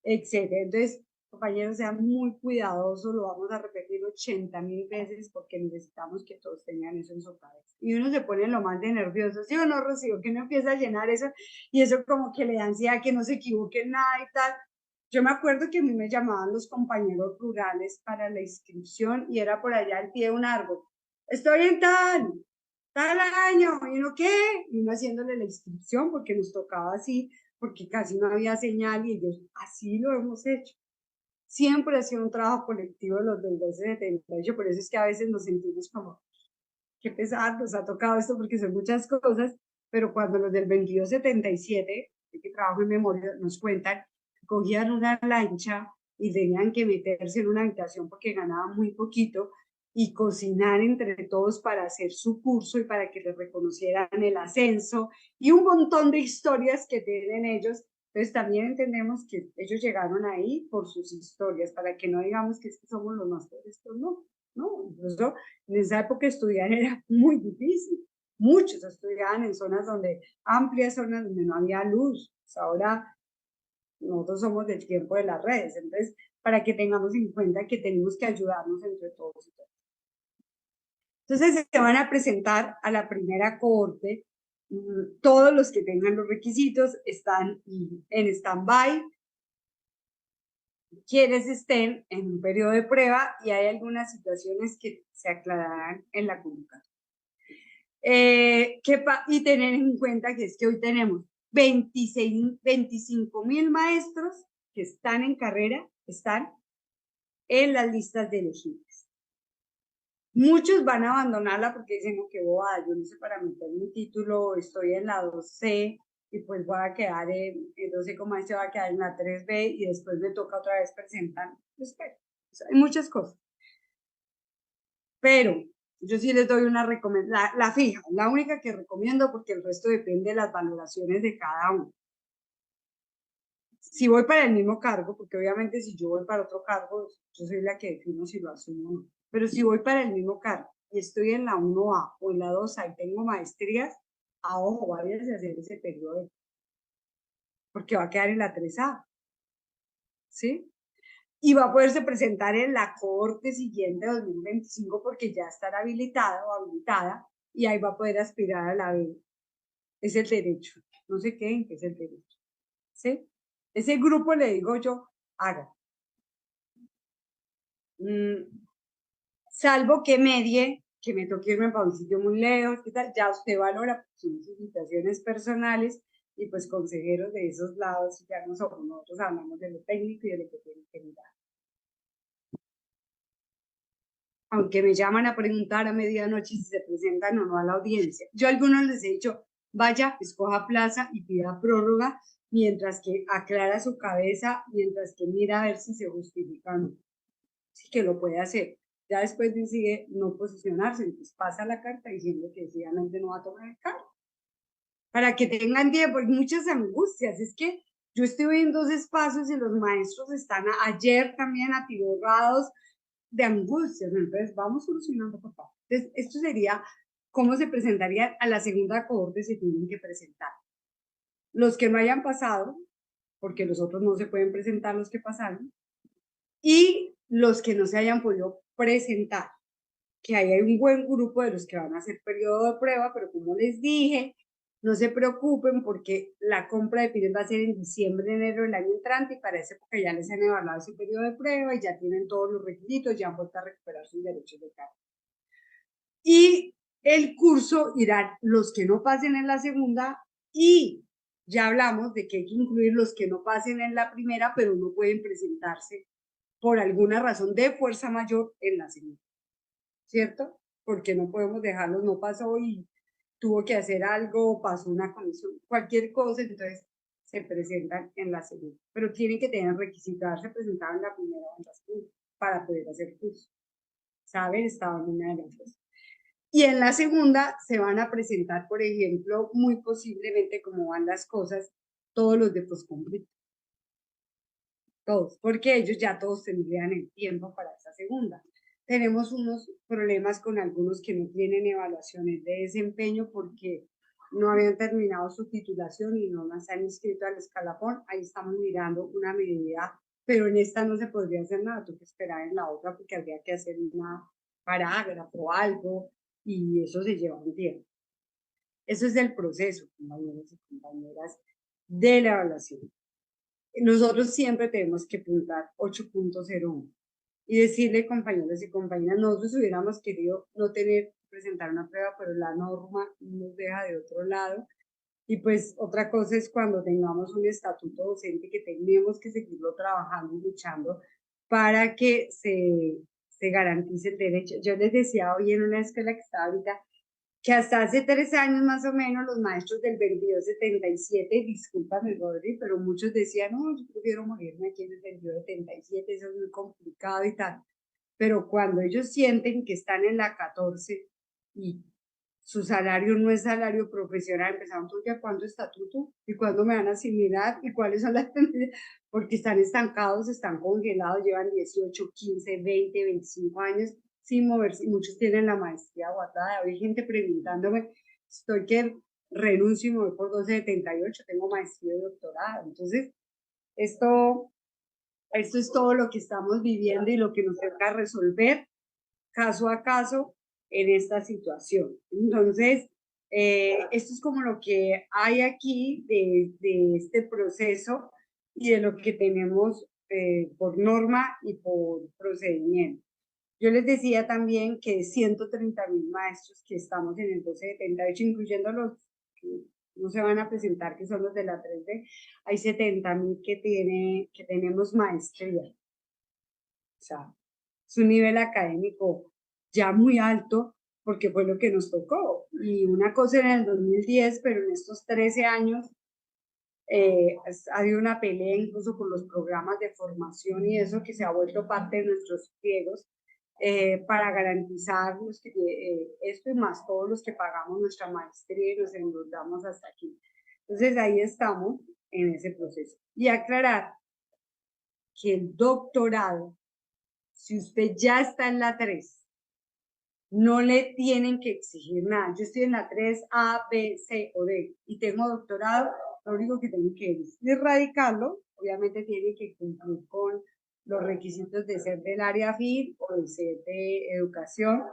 etcétera. Entonces, compañeros, sean muy cuidadosos, lo vamos a repetir 80.000 veces porque necesitamos que todos tengan eso en su cabeza. Y uno se pone lo más de nervioso, ¿sí o no, Rocío? Que uno empieza a llenar eso y eso como que le da ansiedad, que no se equivoque en nada y tal. Yo me acuerdo que a mí me llamaban los compañeros rurales para la inscripción y era por allá al pie de un árbol. Estoy en tal año, ¿y uno qué? Y uno haciéndole la inscripción porque nos tocaba así, porque casi no había señal y ellos así lo hemos hecho. Siempre ha sido un trabajo colectivo los del 1278, por eso es que a veces nos sentimos como, qué pesar, nos ha tocado esto porque son muchas cosas, pero cuando los del 2277, que trabajo en memoria, nos cuentan, cogían una lancha y tenían que meterse en una habitación porque ganaban muy poquito, y cocinar entre todos para hacer su curso y para que les reconocieran el ascenso y un montón de historias que tienen ellos. Entonces también entendemos que ellos llegaron ahí por sus historias, para que no digamos que es que somos los más honestos, no, incluso en esa época estudiar era muy difícil. Muchos estudiaban en zonas amplias zonas donde no había luz. Pues ahora nosotros somos del tiempo de las redes, entonces para que tengamos en cuenta que tenemos que ayudarnos entre todos y todas. Entonces se van a presentar a la primera cohorte. Todos los que tengan los requisitos están en stand-by. Quienes estén en un periodo de prueba y hay algunas situaciones que se aclararán en la convocatoria. Y tener en cuenta que es que hoy tenemos 25.000 maestros que están en carrera, están en las listas de elegibles. Muchos van a abandonarla porque dicen, no, qué bobada, yo no sé para meter mi título, estoy en la 2C y pues voy a quedar en 12 como este, voy a quedar en la 3B y después me toca otra vez presentar. Espera, o sea, hay muchas cosas. Pero yo sí les doy una recomendación, la fija, la única que recomiendo porque el resto depende de las valoraciones de cada uno. Si voy para el mismo cargo, porque obviamente si yo voy para otro cargo, yo soy la que defino si lo asumo o no. Pero si voy para el mismo cargo y estoy en la 1A o en la 2A y tengo maestrías, a ojo, váyanse a hacer ese periodo, porque va a quedar en la 3A, ¿sí? Y va a poderse presentar en la cohorte siguiente 2025 porque ya estará habilitada o habilitada y ahí va a poder aspirar a la B. Es el derecho. No sé qué, en qué es el derecho. ¿Sí? Ese grupo le digo yo, haga. Salvo que medie, que me toque irme para un sitio muy lejos, ¿qué tal? Ya usted valora pues, sus situaciones personales y pues consejeros de esos lados, ya no somos nosotros, hablamos de lo técnico y de lo que tienen que mirar. Aunque me llaman a preguntar a medianoche si se presentan o no a la audiencia. Yo a algunos les he dicho, vaya, escoja plaza y pida prórroga, mientras que aclara su cabeza, mientras que mira a ver si se justifica o no. Sí que lo puede hacer. Ya después decide no posicionarse, entonces pasa la carta diciendo que decididamente no va a tomar el cargo. Para que tengan tiempo, hay muchas angustias. Es que yo estuve en 2 espacios y los maestros están ayer también atiborrados de angustias. Entonces, vamos solucionando, papá. Entonces, esto sería cómo se presentarían a la segunda cohorte, se tienen que presentar. Los que no hayan pasado, porque los otros no se pueden presentar, los que pasaron, y los que no se hayan podido presentar, que ahí hay un buen grupo de los que van a hacer periodo de prueba, pero como les dije, no se preocupen porque la compra de pines va a ser en diciembre, enero del año entrante y para esa época ya les han evaluado su periodo de prueba y ya tienen todos los requisitos, ya han vuelto a recuperar sus derechos de cargo. Y el curso irán los que no pasen en la segunda y ya hablamos de que hay que incluir los que no pasen en la primera, pero no pueden presentarse por alguna razón de fuerza mayor en la segunda, ¿cierto? Porque no podemos dejarlos, no pasó y tuvo que hacer algo, pasó una comisión, cualquier cosa, entonces se presentan en la segunda. Pero tienen que tener requisitos, haberse presentado en la primera o en la segunda para poder hacer curso. ¿Saben? Estaba en una de las dos. Y en la segunda se van a presentar, por ejemplo, muy posiblemente como van las cosas, todos los de posconflicto. Todos, porque ellos ya todos tendrían el tiempo para esa segunda. Tenemos unos problemas con algunos que no tienen evaluaciones de desempeño porque no habían terminado su titulación y no las han inscrito al escalafón. Ahí estamos mirando una medida, pero en esta no se podría hacer nada, tengo que esperar en la otra porque habría que hacer una parágrafo o algo y eso se lleva un tiempo. Eso es el proceso, compañeros y compañeras, de la evaluación. Nosotros siempre tenemos que apuntar 8.01 y decirle, compañeros y compañeras, nosotros hubiéramos querido no tener que presentar una prueba, pero la norma nos deja de otro lado. Y pues otra cosa es cuando tengamos un estatuto docente que tenemos que seguirlo trabajando y luchando para que se garantice el derecho. Yo les decía hoy en una escuela que estaba ahorita, que hasta hace 3 años más o menos los maestros del 2277, discúlpame Rodri, pero muchos decían, no, yo prefiero morirme aquí en el 2277, eso es muy complicado y tal. pero cuando ellos sienten que están en la 14 y su salario no es salario profesional, empezaron, ¿tú ya cuándo estatuto? ¿Y cuándo me van a asimilar? ¿Y cuáles son las tendencias? Porque están estancados, están congelados, llevan 18, 15, 20, 25 años sin moverse, y muchos tienen la maestría guardada. Hay gente preguntándome, estoy que renuncio y me voy por 1278, tengo maestría y doctorado. Entonces, esto es todo lo que estamos viviendo y lo que nos toca resolver caso a caso en esta situación. Entonces, esto es como lo que hay aquí de este proceso y de lo que tenemos por norma y por procedimiento. Yo les decía también que 130.000 maestros que estamos en el 1278, incluyendo los que no se van a presentar, que son los de la 3D, hay 70.000 que tenemos maestría. O sea, es un nivel académico ya muy alto, porque fue lo que nos tocó. Y una cosa en el 2010, pero en estos 13 años ha habido una pelea incluso por los programas de formación y eso que se ha vuelto parte de nuestros pliegos para garantizar esto y más todos los que pagamos nuestra maestría y nos endeudamos hasta aquí. Entonces ahí estamos en ese proceso. Y aclarar que el doctorado, si usted ya está en la 3, no le tienen que exigir nada. Yo estoy en la 3A, B, C o D y tengo doctorado, lo único que tengo que es erradicarlo. Obviamente tiene que cumplir con los requisitos de ser del área FIL o de ser de educación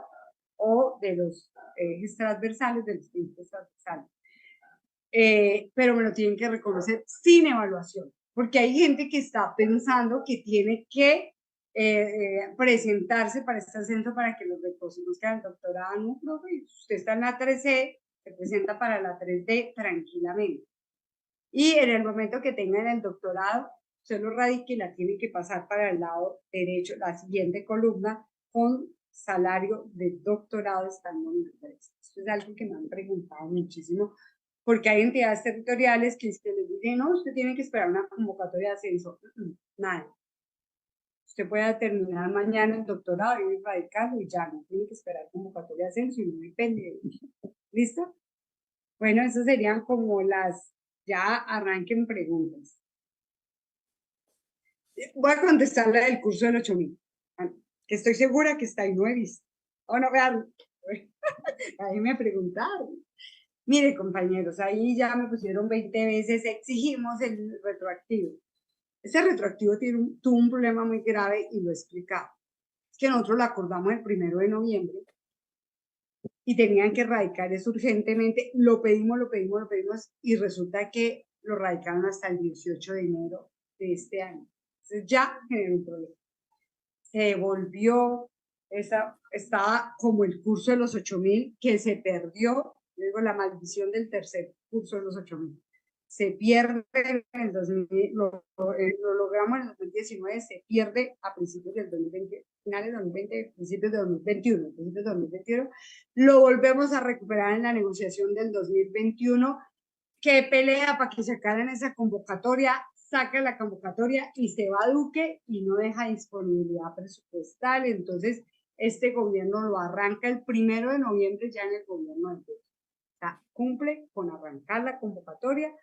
o de los ejes transversales, de los principios transversales. Pero me lo tienen que reconocer sin evaluación, porque hay gente que está pensando que tiene que presentarse para este centro para que los reconozcan el doctorado. No, profe, usted está en la 3C, se presenta para la 3D tranquilamente. Y en el momento que tengan el doctorado, usted lo radica y la tiene que pasar para el lado derecho, la siguiente columna, con salario de doctorado estando en la 3. Esto es algo que me han preguntado muchísimo, porque hay entidades territoriales que les dicen, no, usted tiene que esperar una convocatoria de ascenso. Nada. Usted puede terminar mañana el doctorado y radicarlo y ya no tiene que esperar convocatoria de ascenso y no depende de eso. ¿Listo? Bueno, eso serían como ya arranquen preguntas. Voy a contestar la del curso del 8000, que estoy segura que está ahí, no he visto. Oh, no, vean, ahí me preguntaron. Mire, compañeros, ahí ya me pusieron 20 veces, exigimos el retroactivo. Ese retroactivo tuvo un problema muy grave y lo he explicado. Es que nosotros lo acordamos el 1 de noviembre y tenían que radicar eso urgentemente. Lo pedimos y resulta que lo radicaron hasta el 18 de enero de este año. Entonces ya generó un problema. Se devolvió, estaba como el curso de los 8000 que se perdió. Digo, la maldición del tercer curso de los 8000. Se pierde en el 2000, lo logramos en el 2019, se pierde a principios del 2020, finales del 2020, principios de 2021, lo volvemos a recuperar en la negociación del 2021, que pelea para que se acaben esa convocatoria, saca la convocatoria y se va a Duque y no deja disponibilidad presupuestal. Entonces, este gobierno lo arranca el 1 de noviembre ya en el gobierno de Duque. O sea, cumple con arrancar la convocatoria,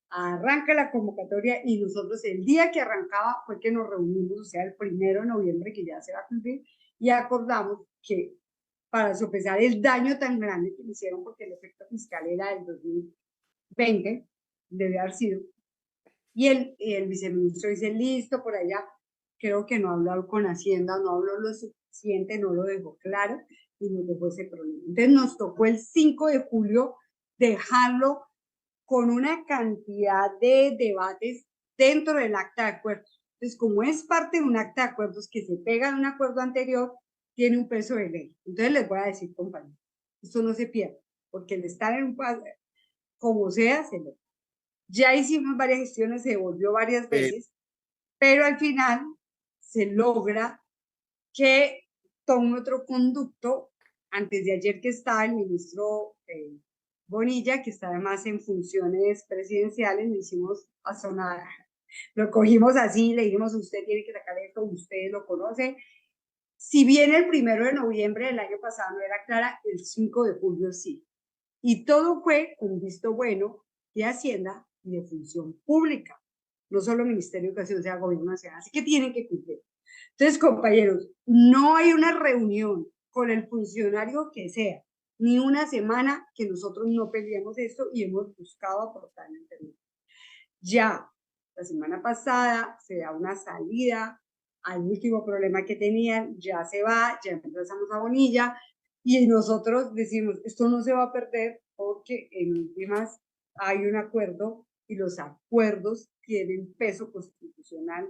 arranca la convocatoria y nosotros el día que arrancaba fue que nos reunimos, o sea, el 1 de noviembre que ya se va a cumplir, y acordamos que para sopesar el daño tan grande que le hicieron, porque el efecto fiscal era del 2020, debe haber sido, y el viceministro dice, listo, por allá, creo que no ha hablado con Hacienda, no habló lo suficiente, no lo dejó claro, y nos dejó ese problema. Entonces nos tocó el 5 de julio dejarlo con una cantidad de debates dentro del acta de acuerdos. Entonces, como es parte de un acta de acuerdos que se pega de un acuerdo anterior, tiene un peso de ley. Entonces les voy a decir, compañeros, esto no se pierde, porque el estar en un como sea, se lo. Ya hicimos varias gestiones, se devolvió varias veces, pero al final se logra que tome otro conducto. Antes de ayer que estaba el ministro Bonilla, que está además en funciones presidenciales, le hicimos a sonar, lo cogimos así, le dijimos, usted tiene que sacar esto, usted lo conoce, Si bien el 1 de noviembre del año pasado no era clara, el 5 de julio sí. Y todo fue con visto bueno de Hacienda y de Función Pública. No solo Ministerio de Educación, sea Gobierno Nacional. Así que tienen que cumplir. Entonces, compañeros, no hay una reunión con el funcionario que sea, ni una semana que nosotros no peleemos esto y hemos buscado aportar en Internet. Ya la semana pasada se da una salida al último problema que tenían, ya se va, ya empezamos a Bonilla y nosotros decimos, esto no se va a perder porque en últimas hay un acuerdo y los acuerdos tienen peso constitucional,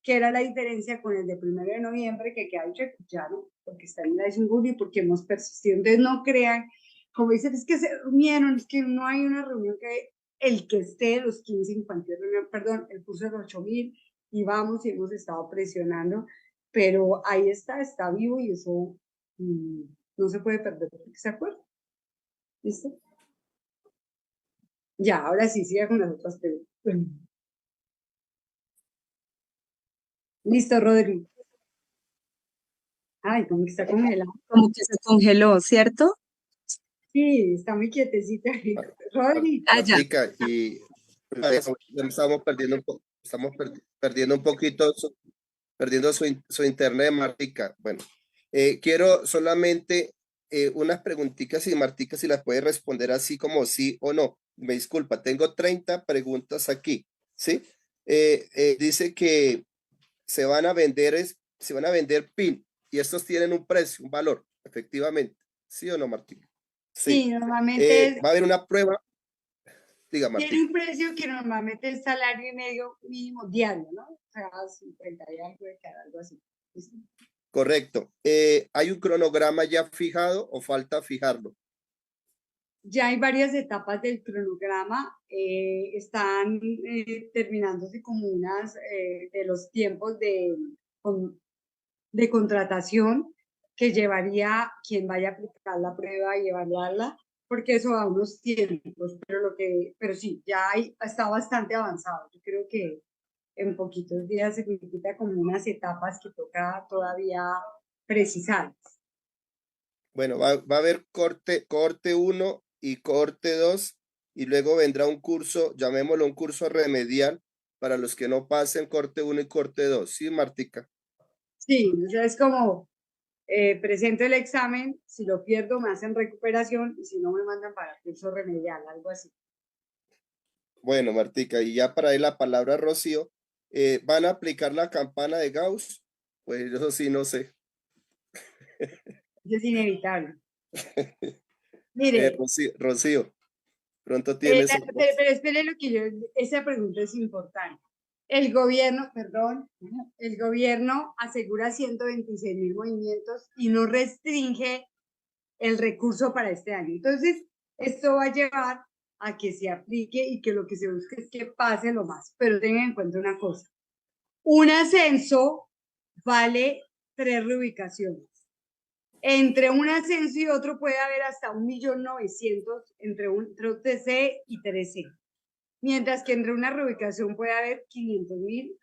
que era la diferencia con el de 1 de noviembre, que hay que ya no, porque está en la de y porque hemos persistido. Entonces no crean, como dicen, es que se reunieron, es que no hay una reunión que el que esté los 15 infantiles, perdón, el curso de los 8.000 y vamos y hemos estado presionando, pero ahí está vivo y eso no se puede perder, ¿se acuerdan? ¿Listo? Ya, ahora sí, siga con las otras preguntas. Listo, Rodri. Ay, como que está congelado. Como que se congeló, ¿cierto? Sí, está muy quietecita. Rodri. Ya. Martica, y estamos perdiendo perdiendo un poquito, perdiendo su internet, Martica. Bueno, quiero solamente unas preguntitas y Martica si las puede responder así como sí o no. Me disculpa, tengo 30 preguntas aquí, ¿sí? Dice que se van a vender PIN y estos tienen un precio, un valor, efectivamente. ¿Sí o no, Martica? Sí, Sí. normalmente Va a haber una prueba. Diga, tiene Martica. un precio que normalmente es salario y medio mínimo diario, ¿no? O sea, 50 y algo de cada, algo así. ¿Sí? Correcto. ¿Hay un cronograma ya fijado o falta fijarlo? Ya hay varias etapas del cronograma, están terminándose como unas de los tiempos de contratación que llevaría quien vaya a aplicar la prueba y evaluarla, porque eso da unos tiempos, pero sí, está bastante avanzado. Yo creo que en poquitos días se necesita como unas etapas que toca todavía precisar. Bueno, va a haber corte 1 y corte 2 y luego vendrá un curso, llamémoslo un curso remedial para los que no pasen corte 1 y corte 2. ¿Sí, Martica? Sí, o sea, es como presento el examen, si lo pierdo me hacen recuperación y si no me mandan para curso remedial, algo así. Bueno, Martica, y ya para ir la palabra a Rocío, ¿van a aplicar la campana de Gauss? Pues eso sí, no sé. Eso es inevitable. Mire, Rocío, pronto tienes un... pero espere lo que esa pregunta es importante. El gobierno, perdón, el gobierno asegura 126.000 movimientos y no restringe el recurso para este año. Entonces, esto va a llevar a que se aplique y que lo que se busque es que pase lo más. Pero tengan en cuenta una cosa. Un ascenso vale 3 reubicaciones. Entre un ascenso y otro puede haber hasta 1.900.000 entre un TC y 3C. Mientras que entre una reubicación puede haber 500.000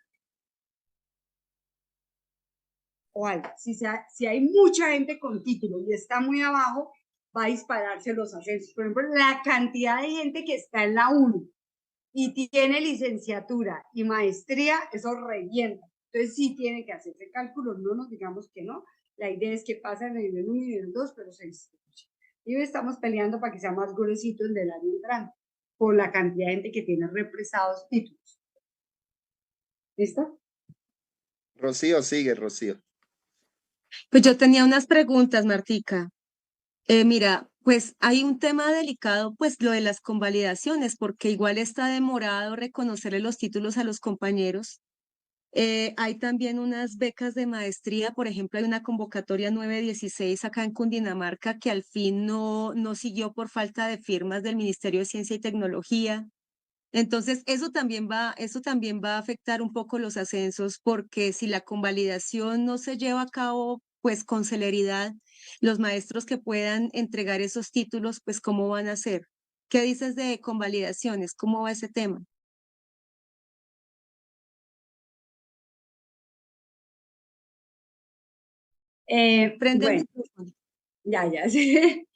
o algo. Si hay mucha gente con título y está muy abajo, va a dispararse los ascensos. Por ejemplo, la cantidad de gente que está en la 1 y tiene licenciatura y maestría, eso revienta. Entonces sí tiene que hacerse cálculos, no nos digamos que no. La idea es que pasen en el 1 y en el 2, pero se distribuye. Y hoy estamos peleando para que sea más gruesito el del año entrante, por la cantidad de gente que tiene represados títulos. ¿Listo? Rocío, sigue, Rocío. Pues yo tenía unas preguntas, Martica. Mira, pues hay un tema delicado, pues lo de las convalidaciones, porque igual está demorado reconocerle los títulos a los compañeros. Hay también unas becas de maestría, por ejemplo, hay una convocatoria 916 acá en Cundinamarca que al fin no siguió por falta de firmas del Ministerio de Ciencia y Tecnología. Entonces, eso también va a afectar un poco los ascensos, porque si la convalidación no se lleva a cabo, pues con celeridad, los maestros que puedan entregar esos títulos, pues ¿cómo van a hacer? ¿Qué dices de convalidaciones? ¿Cómo va ese tema? Prende el Bueno, micrófono. ya, sí.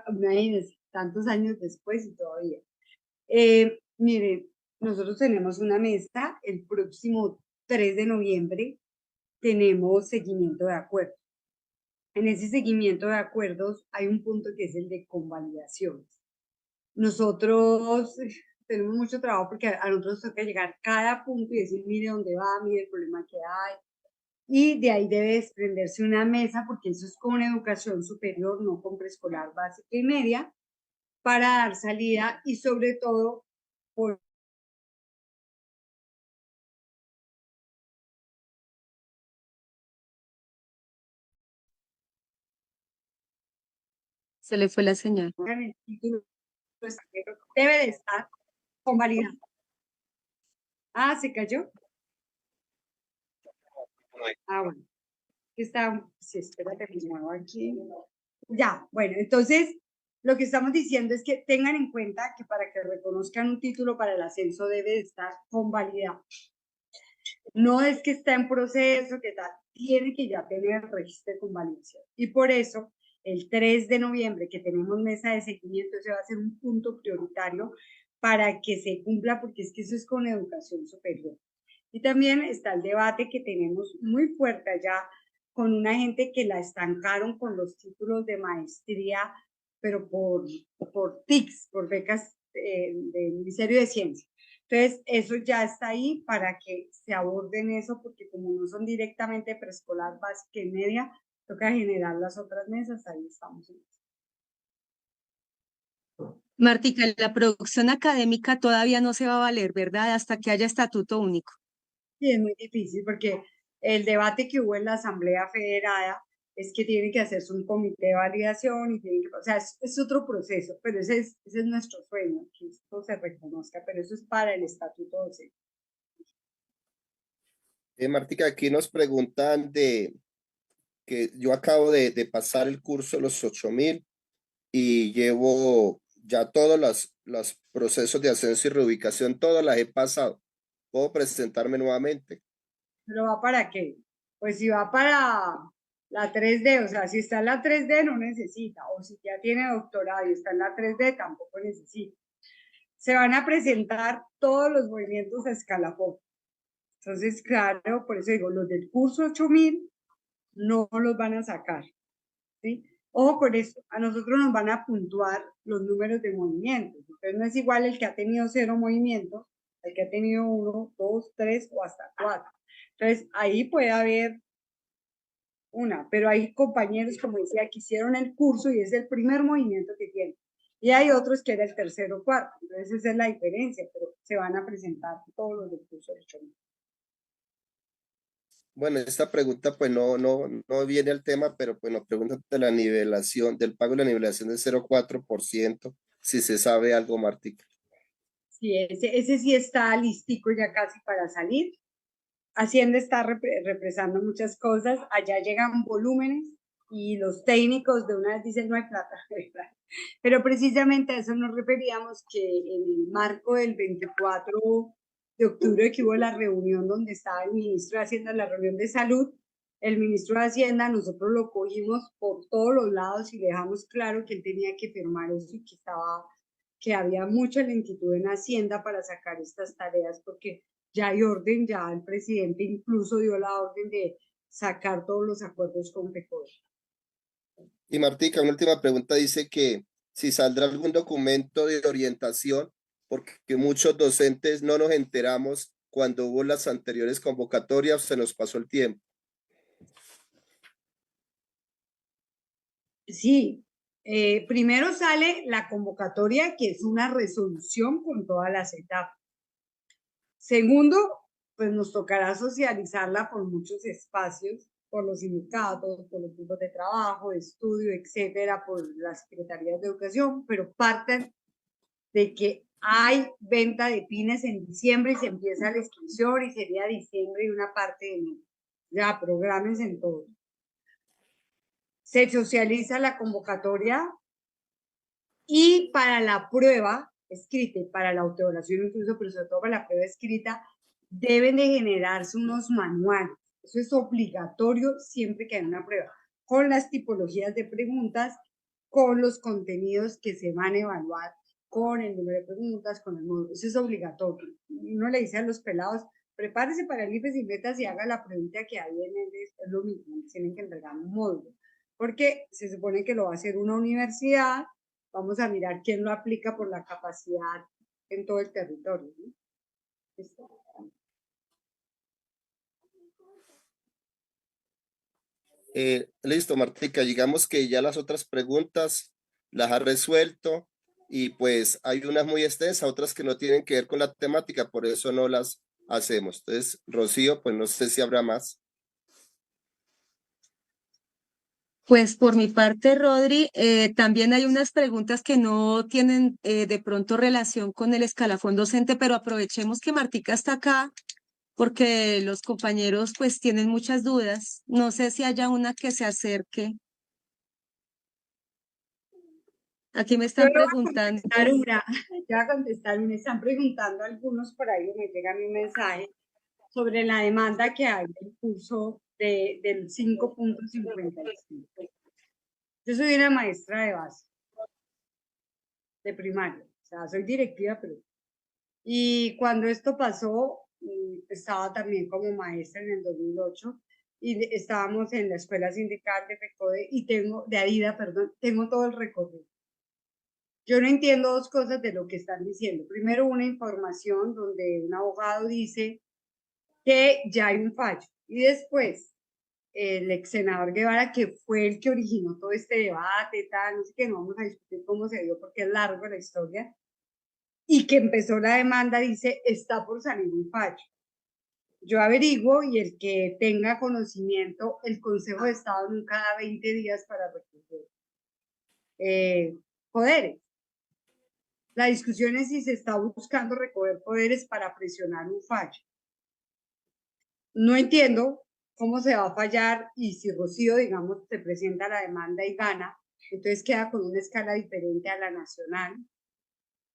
Imagínense, tantos años después y todavía. Miren, nosotros tenemos una mesa el próximo 3 de noviembre, tenemos seguimiento de acuerdos. En ese seguimiento de acuerdos hay un punto que es el de convalidaciones. Nosotros tenemos mucho trabajo porque a nosotros toca llegar a cada punto y decir, mire dónde va, mire el problema que hay. Y de ahí debe desprenderse una mesa, porque eso es con educación superior, no con preescolar básica y media, para dar salida y sobre todo por Se le fue la señal. el título extranjero, debe de estar convalidado. Ah, ¿se cayó? Ah, bueno. Está, sí, espérate, me muevo aquí. Ya, bueno, entonces lo que estamos diciendo es que tengan en cuenta que para que reconozcan un título para el ascenso debe de estar convalidado. No es que está en proceso, que tal, tiene que ya tener registro de convalidación. Y por eso, el 3 de noviembre, que tenemos mesa de seguimiento, ese va a ser un punto prioritario para que se cumpla, porque es que eso es con educación superior. Y también está el debate que tenemos muy fuerte allá con una gente que la estancaron con los títulos de maestría, pero por TICS, por becas del Ministerio de Ciencia. Entonces, eso ya está ahí para que se aborden eso, porque como no son directamente preescolar, básica y media, toca generar las otras mesas, ahí estamos. Martica, la producción académica todavía no se va a valer, ¿verdad? Hasta que haya estatuto único. Sí, es muy difícil porque el debate que hubo en la Asamblea Federada es que tiene que hacerse un comité de validación y tiene que, o sea, es otro proceso, pero ese es nuestro sueño, que esto se reconozca, pero eso es para el estatuto docente. Martica, aquí nos preguntan de que yo acabo de pasar el curso los 8.000 y llevo ya todos los procesos de ascenso y reubicación, todas las he pasado. ¿Puedo presentarme nuevamente? ¿Pero va para qué? Pues si va para la 3D, o sea, si está en la 3D no necesita, o si ya tiene doctorado y está en la 3D tampoco necesita. Se van a presentar todos los movimientos a escalafón. Entonces, claro, por eso digo, los del curso 8.000 no los van a sacar, ¿sí? Ojo con eso, a nosotros nos van a puntuar los números de movimientos. Entonces, no es igual el que ha tenido 0 movimientos, el que ha tenido 1, 2, 3 o hasta 4. Entonces, ahí puede haber una, pero hay compañeros, como decía, que hicieron el curso y es el primer movimiento que tienen. Y hay otros que era el tercero o cuarto. Entonces, esa es la diferencia, pero se van a presentar todos los del curso 8.000. Bueno, esta pregunta pues no viene al tema, pero pues nos preguntan de la nivelación, del pago de la nivelación del 0,4%, si se sabe algo, Martica. Sí, ese sí está listico ya casi para salir. Hacienda está represando muchas cosas, allá llegan volúmenes y los técnicos de una vez dicen no hay plata, pero precisamente a eso nos referíamos, que en el marco del 24 de octubre que hubo la reunión donde estaba el ministro de Hacienda, la reunión de salud, el ministro de Hacienda, nosotros lo cogimos por todos los lados y le dejamos claro que él tenía que firmar eso y que había mucha lentitud en Hacienda para sacar estas tareas, porque ya hay orden, ya el presidente incluso dio la orden de sacar todos los acuerdos con PECODE. Y Martica, una última pregunta dice que si saldrá algún documento de orientación, porque muchos docentes no nos enteramos cuando hubo las anteriores convocatorias, se nos pasó el tiempo. Sí, primero sale la convocatoria, que es una resolución con todas las etapas. Segundo, pues nos tocará socializarla por muchos espacios, por los sindicatos, por los grupos de trabajo, de estudio, etcétera, por las secretarías de educación, pero parten de que hay venta de pines en diciembre y se empieza la inscripción y sería diciembre y una parte de enero. Ya, programes en todo. Se socializa la convocatoria y para la prueba escrita, para la autoevaluación incluso, pero sobre todo para la prueba escrita, deben de generarse unos manuales. Eso es obligatorio siempre que hay una prueba. con las tipologías de preguntas, con los contenidos que se van a evaluar, con el número de preguntas, con el módulo. Eso es obligatorio. Uno le dice a los pelados, prepárese para el IFES y metas y haga la pregunta que hay en el, es lo mismo, tienen que entregar un módulo, porque se supone que lo va a hacer una universidad, vamos a mirar quién lo aplica por la capacidad en todo el territorio, ¿no? Listo, Martica, digamos que ya las otras preguntas las ha resuelto y pues hay unas muy extensas, otras que no tienen que ver con la temática, por eso no las hacemos. Entonces, Rocío, pues no sé si habrá más. Pues por mi parte, Rodri, también hay unas preguntas que no tienen de pronto relación con el escalafón docente, pero aprovechemos que Martica está acá porque los compañeros pues tienen muchas dudas. No sé si haya una que se acerque. Aquí me Yo están le voy a preguntando. contestar una, yo voy a contestar, me están preguntando algunos por ahí, me llega mi mensaje sobre la demanda que hay del curso del 5.55. Yo soy una maestra de base, de primaria, o sea, soy directiva, pero... Y cuando esto pasó, estaba también como maestra en el 2008 y estábamos en la escuela sindical de FECODE y de AIDA, perdón, tengo todo el recorrido. Yo no entiendo dos cosas de lo que están diciendo. Primero, una información donde un abogado dice que ya hay un fallo. Y después, el ex senador Guevara, que fue el que originó todo este debate, tal, no sé qué, no vamos a discutir cómo se dio porque es largo la historia, y que empezó la demanda, dice, está por salir un fallo. Yo averiguo y el que tenga conocimiento, el Consejo de Estado nunca da 20 días para recoger poderes. La discusión es si se está buscando recoger poderes para presionar un fallo. No entiendo cómo se va a fallar y si Rocío, digamos, se presenta la demanda y gana, entonces queda con una escala diferente a la nacional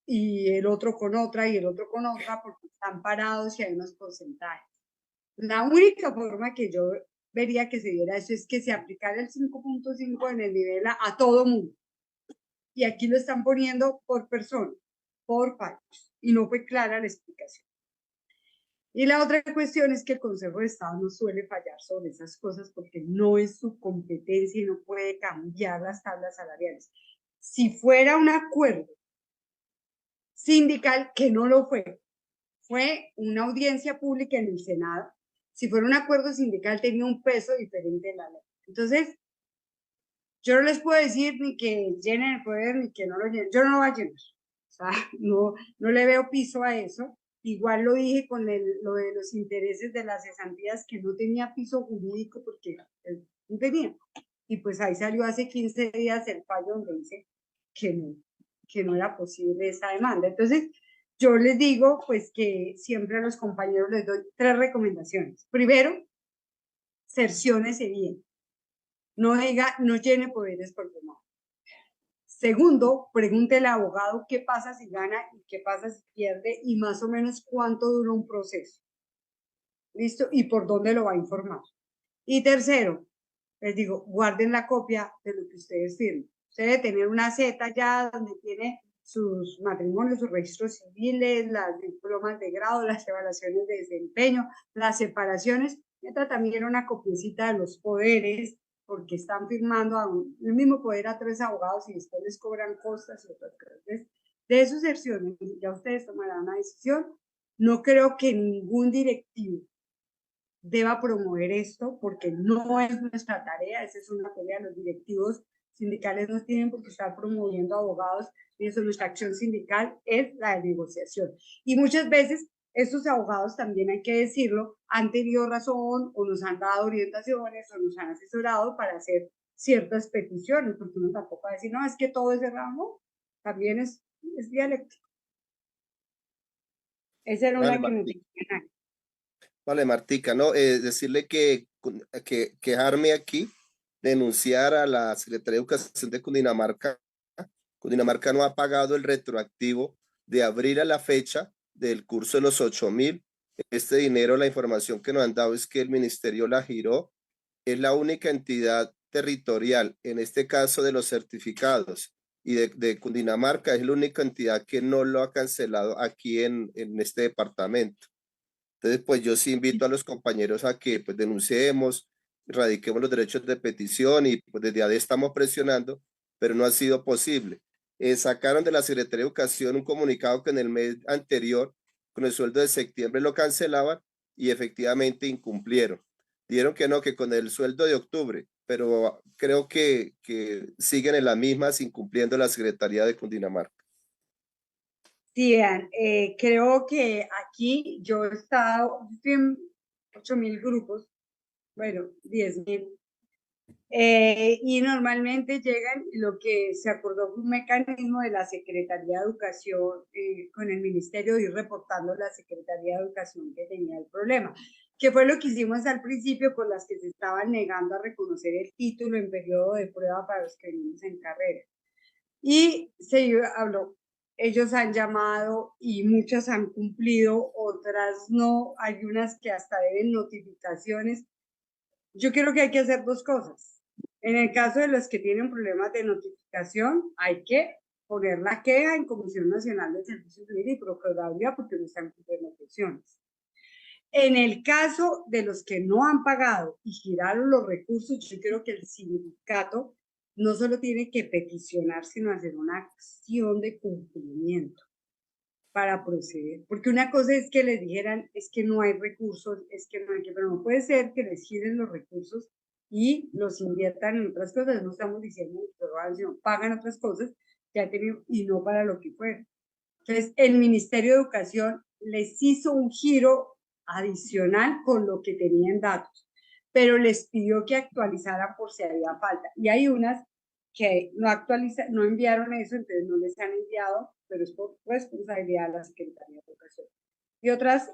y el otro con otra y el otro con otra porque están parados y hay unos porcentajes. La única forma que yo vería que se diera eso es que se aplicara el 5.5 en el nivel a todo mundo. Y aquí lo están poniendo por persona, por fallos, y no fue clara la explicación. Y la otra cuestión es que el Consejo de Estado no suele fallar sobre esas cosas porque no es su competencia y no puede cambiar las tablas salariales. Si fuera un acuerdo sindical, que no lo fue una audiencia pública en el Senado, si fuera un acuerdo sindical tenía un peso diferente en la ley. Entonces, yo no les puedo decir ni que llenen el poder ni que no lo llenen. Yo no lo voy a llenar. O sea, no le veo piso a eso. Igual lo dije con lo de los intereses de las cesantías, que no tenía piso jurídico porque no tenía. Y pues ahí salió hace 15 días el fallo donde dice que no era posible esa demanda. Entonces, yo les digo pues que siempre a los compañeros les doy 3 recomendaciones. Primero, cerciónese bien. No llene poderes por tomar. Segundo, pregunte al abogado qué pasa si gana y qué pasa si pierde y más o menos cuánto dura un proceso. ¿Listo? Y por dónde lo va a informar. Y tercero, les digo, guarden la copia de lo que ustedes firmen. Usted debe tener una Z ya donde tiene sus matrimonios, sus registros civiles, las diplomas de grado, las evaluaciones de desempeño, las separaciones. Meta también una copiecita de los poderes, porque están firmando el mismo poder a 3 abogados y después les cobran costas y otras cosas. De sus secciones, ya ustedes tomarán una decisión. No creo que ningún directivo deba promover esto porque no es nuestra tarea, esa es una tarea de los directivos sindicales, no tienen por qué estar promoviendo abogados y eso, nuestra acción sindical es la de negociación. Y muchas veces estos abogados, también hay que decirlo, han tenido razón o nos han dado orientaciones o nos han asesorado para hacer ciertas peticiones, porque uno tampoco va a decir, no, es que todo es errado, no, también es dialéctico. Esa era Vale, una que me tenía. vale, Martica, ¿no? Decirle que quejarme aquí, denunciar a la Secretaría de Educación de Cundinamarca. Cundinamarca no ha pagado el retroactivo de abril a la fecha del curso de los 8.000. Este dinero, la información que nos han dado es que el ministerio la giró. Es la única entidad territorial, en este caso de los certificados y de Cundinamarca, es la única entidad que no lo ha cancelado aquí en este departamento. Entonces, pues yo sí invito a los compañeros a que pues denunciemos, radiquemos los derechos de petición y pues desde ahí estamos presionando, pero no ha sido posible. Sacaron de la Secretaría de Educación un comunicado que en el mes anterior, con el sueldo de septiembre lo cancelaban y efectivamente incumplieron. Dieron que no, que con el sueldo de octubre, pero creo que siguen en las mismas incumpliendo la Secretaría de Cundinamarca. Sí, vean, creo que aquí yo he estado, estoy en 8.000 grupos, bueno, 10.000, y normalmente llegan, lo que se acordó fue un mecanismo de la Secretaría de Educación con el Ministerio de ir reportando a la Secretaría de Educación que tenía el problema, que fue lo que hicimos al principio con las que se estaban negando a reconocer el título en periodo de prueba para los que venimos en carrera. Y se habló, ellos han llamado y muchas han cumplido, otras no, hay unas que hasta deben notificaciones. Yo creo que hay que hacer dos cosas. En el caso de los que tienen problemas de notificación, hay que poner la queja en Comisión Nacional de Servicios Civiles y Procuraduría porque no están cumpliendo funciones. En el caso de los que no han pagado y giraron los recursos, yo creo que el sindicato no solo tiene que peticionar, sino hacer una acción de cumplimiento para proceder. Porque una cosa es que les dijeran, es que no hay recursos, es que no hay que, pero no puede ser que les giren los recursos y los inviertan en otras cosas. No estamos diciendo que pagan otras cosas ya tienen, y no para lo que fue. Entonces, el Ministerio de Educación les hizo un giro adicional con lo que tenían datos, pero les pidió que actualizaran por si había falta. Y hay unas que no enviaron eso, entonces no les han enviado, pero es por responsabilidad de la Secretaría de Educación. Y otras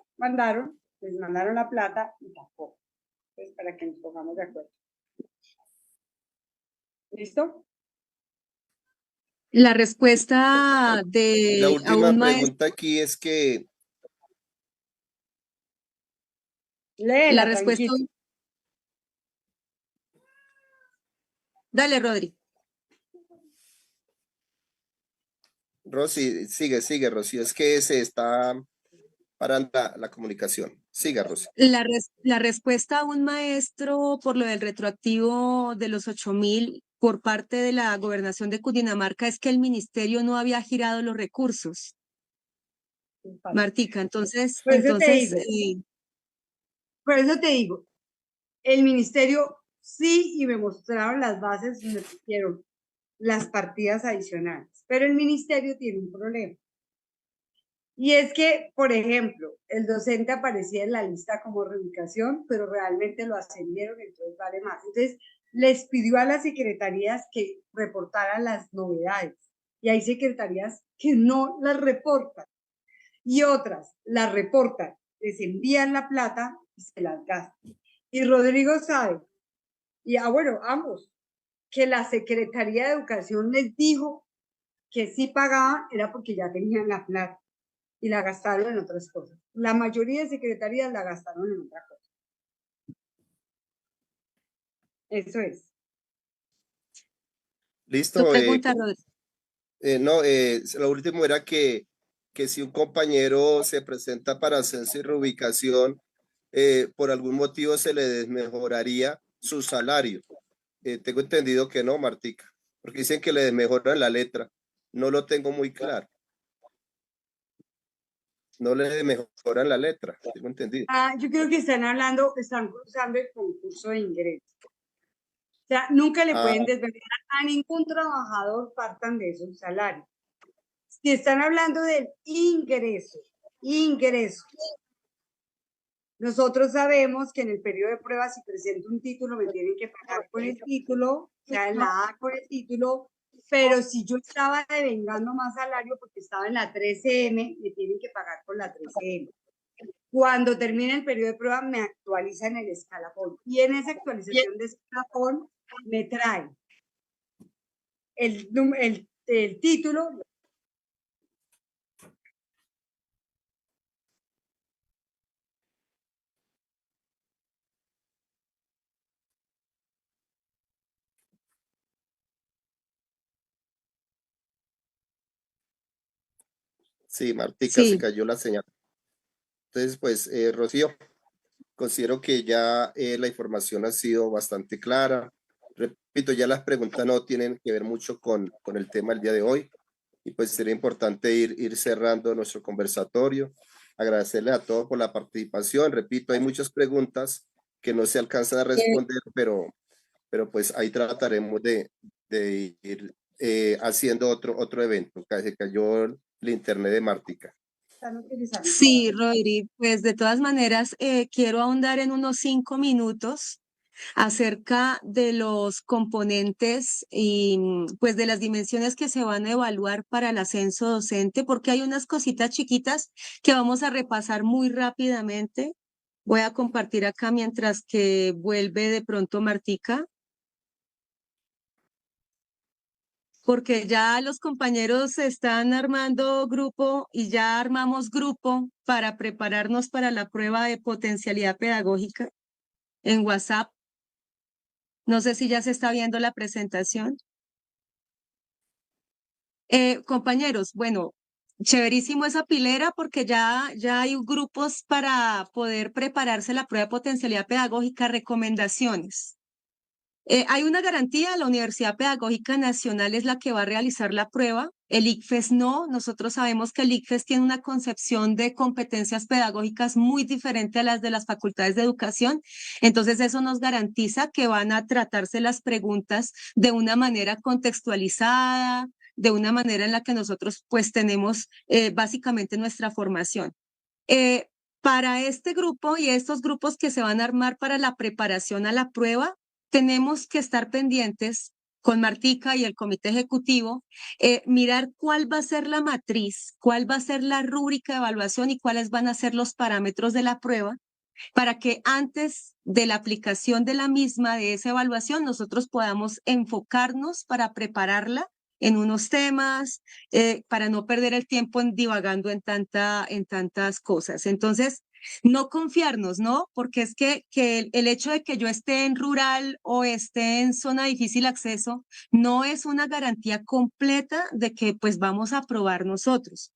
les mandaron la plata y tampoco. Entonces, para que nos pongamos de acuerdo. ¿Listo? La respuesta La de a última un maestro, pregunta aquí es que la Léela, respuesta, tranquilo. dale, Rodri. Rosy, sigue, Rosy, es que se está parando la comunicación. Siga, Rosy. La respuesta a un maestro por lo del retroactivo de los 8.000 por parte de la gobernación de Cundinamarca es que el ministerio no había girado los recursos. Martica, entonces, Por eso te digo, el ministerio sí, y me mostraron las bases, me pusieron las partidas adicionales, pero el ministerio tiene un problema. Y es que, por ejemplo, el docente aparecía en la lista como reubicación, pero realmente lo ascendieron, entonces vale más. Entonces, les pidió a las secretarías que reportaran las novedades. Y hay secretarías que no las reportan. Y otras las reportan, les envían la plata y se las gastan. Y Rodrigo sabe, y bueno, ambos, que la Secretaría de Educación les dijo que si pagaban era porque ya tenían la plata y la gastaron en otras cosas. La mayoría de secretarías la gastaron en otra cosa. Eso es. Tu Listo. pregunta, Rodri. No, lo último era que si un compañero se presenta para hacerse reubicación, por algún motivo se le desmejoraría su salario. Tengo entendido que no, Martica, porque dicen que le desmejoran la letra. No lo tengo muy claro. No le desmejoran la letra, tengo entendido. Yo creo que están cruzando el concurso de ingreso. O sea, nunca le Ah, pueden desvelar a ningún trabajador, partan de esos salarios. Si están hablando del ingreso, nosotros sabemos que en el periodo de prueba, si presento un título, me tienen que pagar con el título, o sea, en la A con el título, pero si yo estaba devengando más salario porque estaba en la 13M, me tienen que pagar con la 13M. Cuando termine el periodo de prueba, me actualizan el escalafón. Y en esa actualización de escalafón me trae el título, Sí, Martica, se Sí. cayó la señal. Entonces, pues, Rocío, considero que ya la información ha sido bastante clara. Repito, ya las preguntas no tienen que ver mucho con el tema del día de hoy y pues sería importante ir cerrando nuestro conversatorio. Agradecerle a todos por la participación. Repito, hay muchas preguntas que no se alcanzan a responder, pero pues ahí trataremos de ir haciendo otro evento. Se cayó el internet de Martica. Están utilizando Sí, todas. Rodri, pues de todas maneras quiero ahondar en unos 5 minutos acerca de los componentes y pues de las dimensiones que se van a evaluar para el ascenso docente, porque hay unas cositas chiquitas que vamos a repasar muy rápidamente. Voy a compartir acá mientras que vuelve de pronto Martica, porque ya los compañeros están armando grupo y ya armamos grupo para prepararnos para la prueba de potencialidad pedagógica en WhatsApp. No sé si ya se está viendo la presentación. Compañeros, bueno, chéverísimo esa pilera porque ya hay grupos para poder prepararse la prueba de potencialidad pedagógica, recomendaciones. Hay una garantía, la Universidad Pedagógica Nacional es la que va a realizar la prueba, el ICFES no, nosotros sabemos que el ICFES tiene una concepción de competencias pedagógicas muy diferente a las de las facultades de educación, entonces eso nos garantiza que van a tratarse las preguntas de una manera contextualizada, de una manera en la que nosotros pues tenemos básicamente nuestra formación. Para este grupo y estos grupos que se van a armar para la preparación a la prueba, tenemos que estar pendientes con Martica y el comité ejecutivo, mirar cuál va a ser la matriz, cuál va a ser la rúbrica de evaluación y cuáles van a ser los parámetros de la prueba, para que antes de la aplicación de la misma, de esa evaluación, nosotros podamos enfocarnos para prepararla en unos temas, para no perder el tiempo en divagando en tantas cosas. Entonces, no confiarnos, ¿no? Porque es que el hecho de que yo esté en rural o esté en zona de difícil acceso no es una garantía completa de que pues vamos a aprobar nosotros.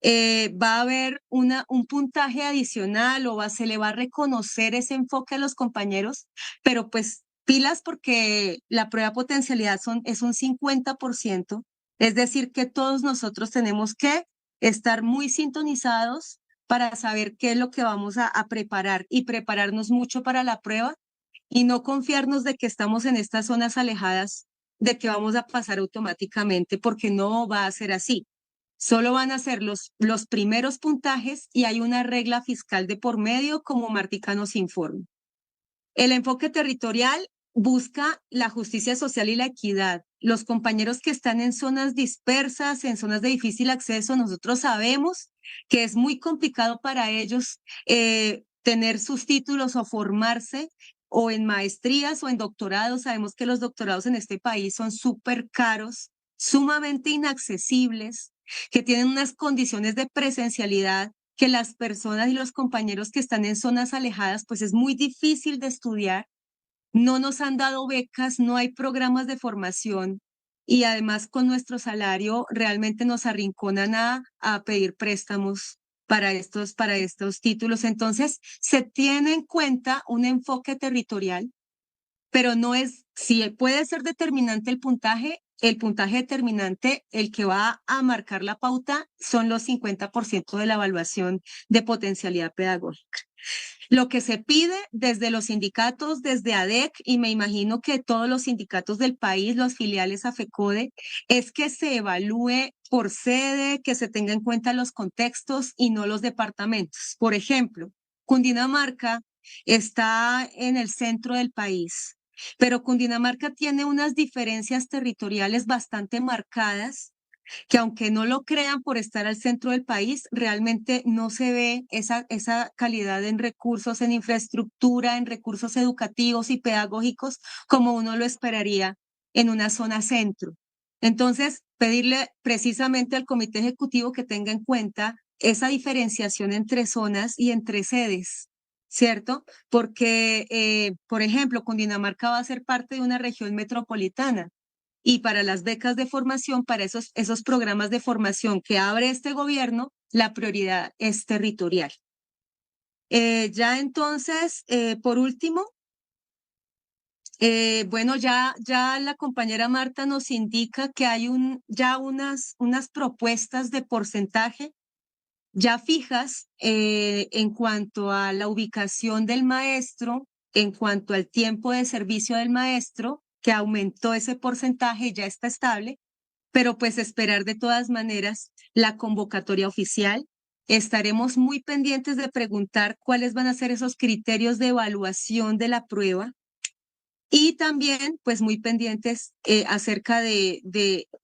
Va a haber un puntaje adicional o se le va a reconocer ese enfoque a los compañeros, pero pues pilas porque la prueba de potencialidad es un 50%, es decir, que todos nosotros tenemos que estar muy sintonizados para saber qué es lo que vamos a preparar y prepararnos mucho para la prueba y no confiarnos de que estamos en estas zonas alejadas, de que vamos a pasar automáticamente, porque no va a ser así. Solo van a ser los primeros puntajes y hay una regla fiscal de por medio, como Martica nos informa. El enfoque territorial busca la justicia social y la equidad. Los compañeros que están en zonas dispersas, en zonas de difícil acceso, nosotros sabemos que es muy complicado para ellos tener sus títulos o formarse o en maestrías o en doctorados. Sabemos que los doctorados en este país son súper caros, sumamente inaccesibles, que tienen unas condiciones de presencialidad que las personas y los compañeros que están en zonas alejadas, pues es muy difícil de estudiar. No nos han dado becas, no hay programas de formación y además con nuestro salario realmente nos arrinconan a pedir préstamos para estos títulos. Entonces, se tiene en cuenta un enfoque territorial, pero no es, si puede ser determinante el puntaje determinante, el que va a marcar la pauta son los 50% de la evaluación de potencialidad pedagógica. Lo que se pide desde los sindicatos, desde ADEC, y me imagino que todos los sindicatos del país, los filiales a FECODE, es que se evalúe por sede, que se tenga en cuenta los contextos y no los departamentos. Por ejemplo, Cundinamarca está en el centro del país, pero Cundinamarca tiene unas diferencias territoriales bastante marcadas que aunque no lo crean por estar al centro del país, realmente no se ve esa calidad en recursos, en infraestructura, en recursos educativos y pedagógicos como uno lo esperaría en una zona centro. Entonces, pedirle precisamente al comité ejecutivo que tenga en cuenta esa diferenciación entre zonas y entre sedes. ¿Cierto? Porque, por ejemplo, Cundinamarca va a ser parte de una región metropolitana, y para las becas de formación, para esos programas de formación que abre este gobierno, la prioridad es territorial. Ya entonces, por último, bueno, ya la compañera Marta nos indica que hay ya unas propuestas de porcentaje ya fijas en cuanto a la ubicación del maestro, en cuanto al tiempo de servicio del maestro, que aumentó ese porcentaje, ya está estable, pero pues esperar de todas maneras la convocatoria oficial. Estaremos muy pendientes de preguntar cuáles van a ser esos criterios de evaluación de la prueba y también pues muy pendientes acerca de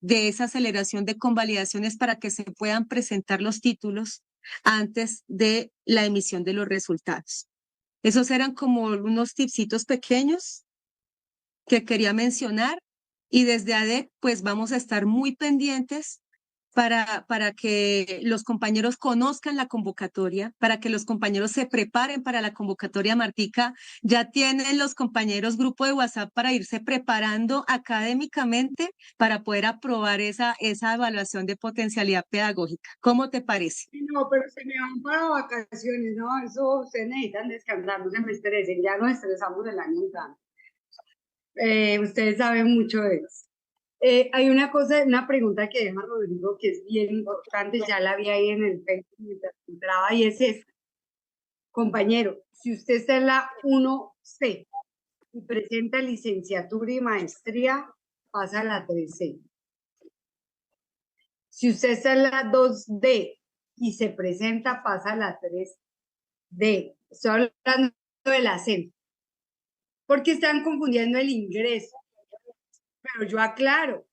esa aceleración de convalidaciones para que se puedan presentar los títulos antes de la emisión de los resultados. Esos eran como unos tipsitos pequeños que quería mencionar y desde ADEC pues vamos a estar muy pendientes para que los compañeros conozcan la convocatoria, para que los compañeros se preparen para la convocatoria. Martica, ya tienen los compañeros grupo de WhatsApp para irse preparando académicamente para poder aprobar esa evaluación de potencialidad pedagógica. ¿Cómo te parece? No, pero se me van para vacaciones, ¿no? Eso ustedes necesitan descansar, no se me estresen, ya nos estresamos el año entrante. Ustedes saben mucho de eso. Hay una pregunta que deja Rodrigo que es bien importante, ya la vi ahí en el Facebook mientras entraba, y es esta. Compañero, si usted está en la 1C y presenta licenciatura y maestría, pasa a la 3C. Si usted está en la 2D y se presenta, pasa a la 3D. Estoy hablando de la C. Porque están confundiendo el ingreso. Pero yo aclaro,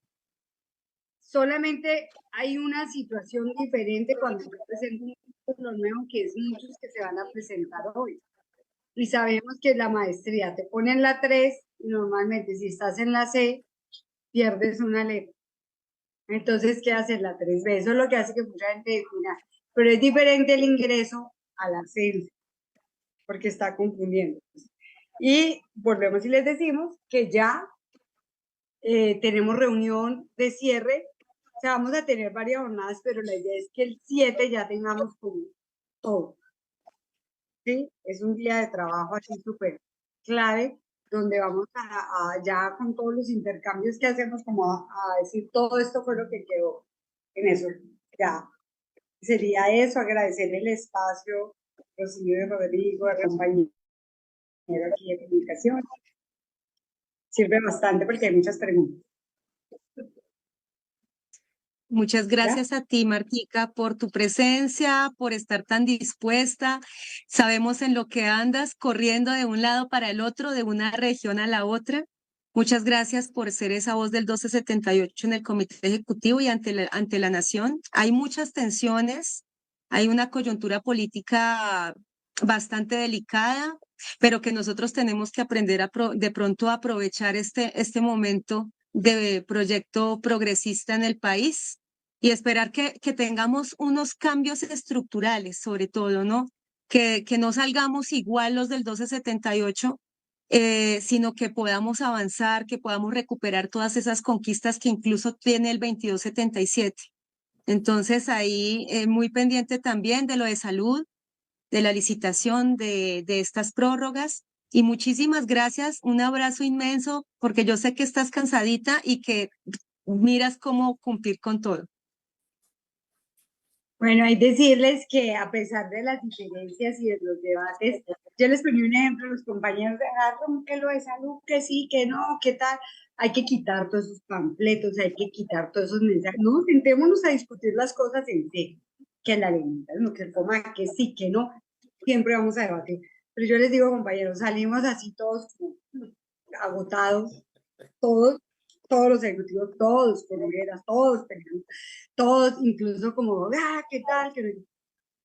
solamente hay una situación diferente cuando se presenta un título nuevo, que es muchos que se van a presentar hoy. Y sabemos que la maestría te pone en la 3 y normalmente si estás en la C, pierdes una letra. Entonces, ¿qué hace la 3B? Eso es lo que hace que mucha gente defina. Pero es diferente el ingreso al ascenso, porque está confundiendo. Y volvemos y les decimos que ya tenemos reunión de cierre. O sea, vamos a tener varias jornadas, pero la idea es que el 7 ya tengamos como todo. ¿Sí? Es un día de trabajo así súper clave, donde vamos a ya con todos los intercambios que hacemos, como a decir todo esto fue lo que quedó en eso. Ya sería eso, agradecer el espacio, Rocío y Rodrigo, el compañero aquí de comunicación. Sirve bastante porque hay muchas preguntas. Muchas gracias a ti, Martica, por tu presencia, por estar tan dispuesta. Sabemos en lo que andas, corriendo de un lado para el otro, de una región a la otra. Muchas gracias por ser esa voz del 1278 en el Comité Ejecutivo y ante la Nación. Hay muchas tensiones, hay una coyuntura política bastante delicada, pero que nosotros tenemos que aprender de pronto a aprovechar este momento de proyecto progresista en el país y esperar que tengamos unos cambios estructurales, sobre todo, ¿no? Que no salgamos igual los del 1278, sino que podamos avanzar, que podamos recuperar todas esas conquistas que incluso tiene el 2277. Entonces, ahí muy pendiente también de lo de salud, de la licitación de estas prórrogas. Y muchísimas gracias, un abrazo inmenso, porque yo sé que estás cansadita y que miras cómo cumplir con todo. Bueno, hay decirles que a pesar de las diferencias y de los debates, yo les ponía un ejemplo a los compañeros de que lo de salud, que sí, que no, qué tal. Hay que quitar todos esos panfletos, hay que quitar todos esos mensajes. No, sentémonos a discutir las cosas en serio, que la alimentación, que el coma, que sí, que no, siempre vamos a debatir. Pero yo les digo, compañeros, salimos así todos como agotados, todos los ejecutivos, todos con hogueras, todos peleando, todos incluso como, ¿qué tal?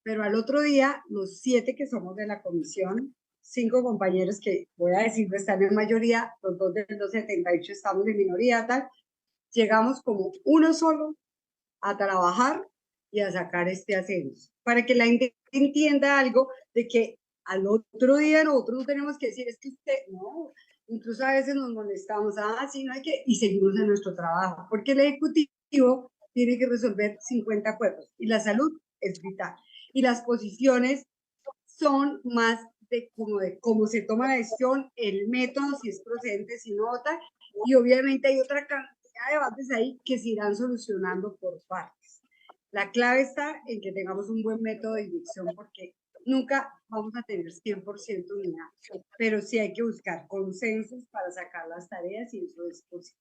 Pero al otro día, los 7 que somos de la comisión, 5 compañeros que voy a decir no están en mayoría, los 2 del 278 estamos en minoría, tal, llegamos como uno solo a trabajar y a sacar este ascenso, para que la gente entienda algo de que al otro día nosotros no tenemos que decir, es que usted, no, incluso a veces nos molestamos, sí, no hay que, y seguimos en nuestro trabajo, porque el ejecutivo tiene que resolver 50 acuerdos, y la salud es vital. Y las posiciones son más de cómo se toma la decisión, el método, si es procedente, si no vota, y obviamente hay otra cantidad de debates ahí que se irán solucionando por partes. La clave está en que tengamos un buen método de dirección, porque nunca vamos a tener 100% unidad, pero sí hay que buscar consensos para sacar las tareas y eso es posible.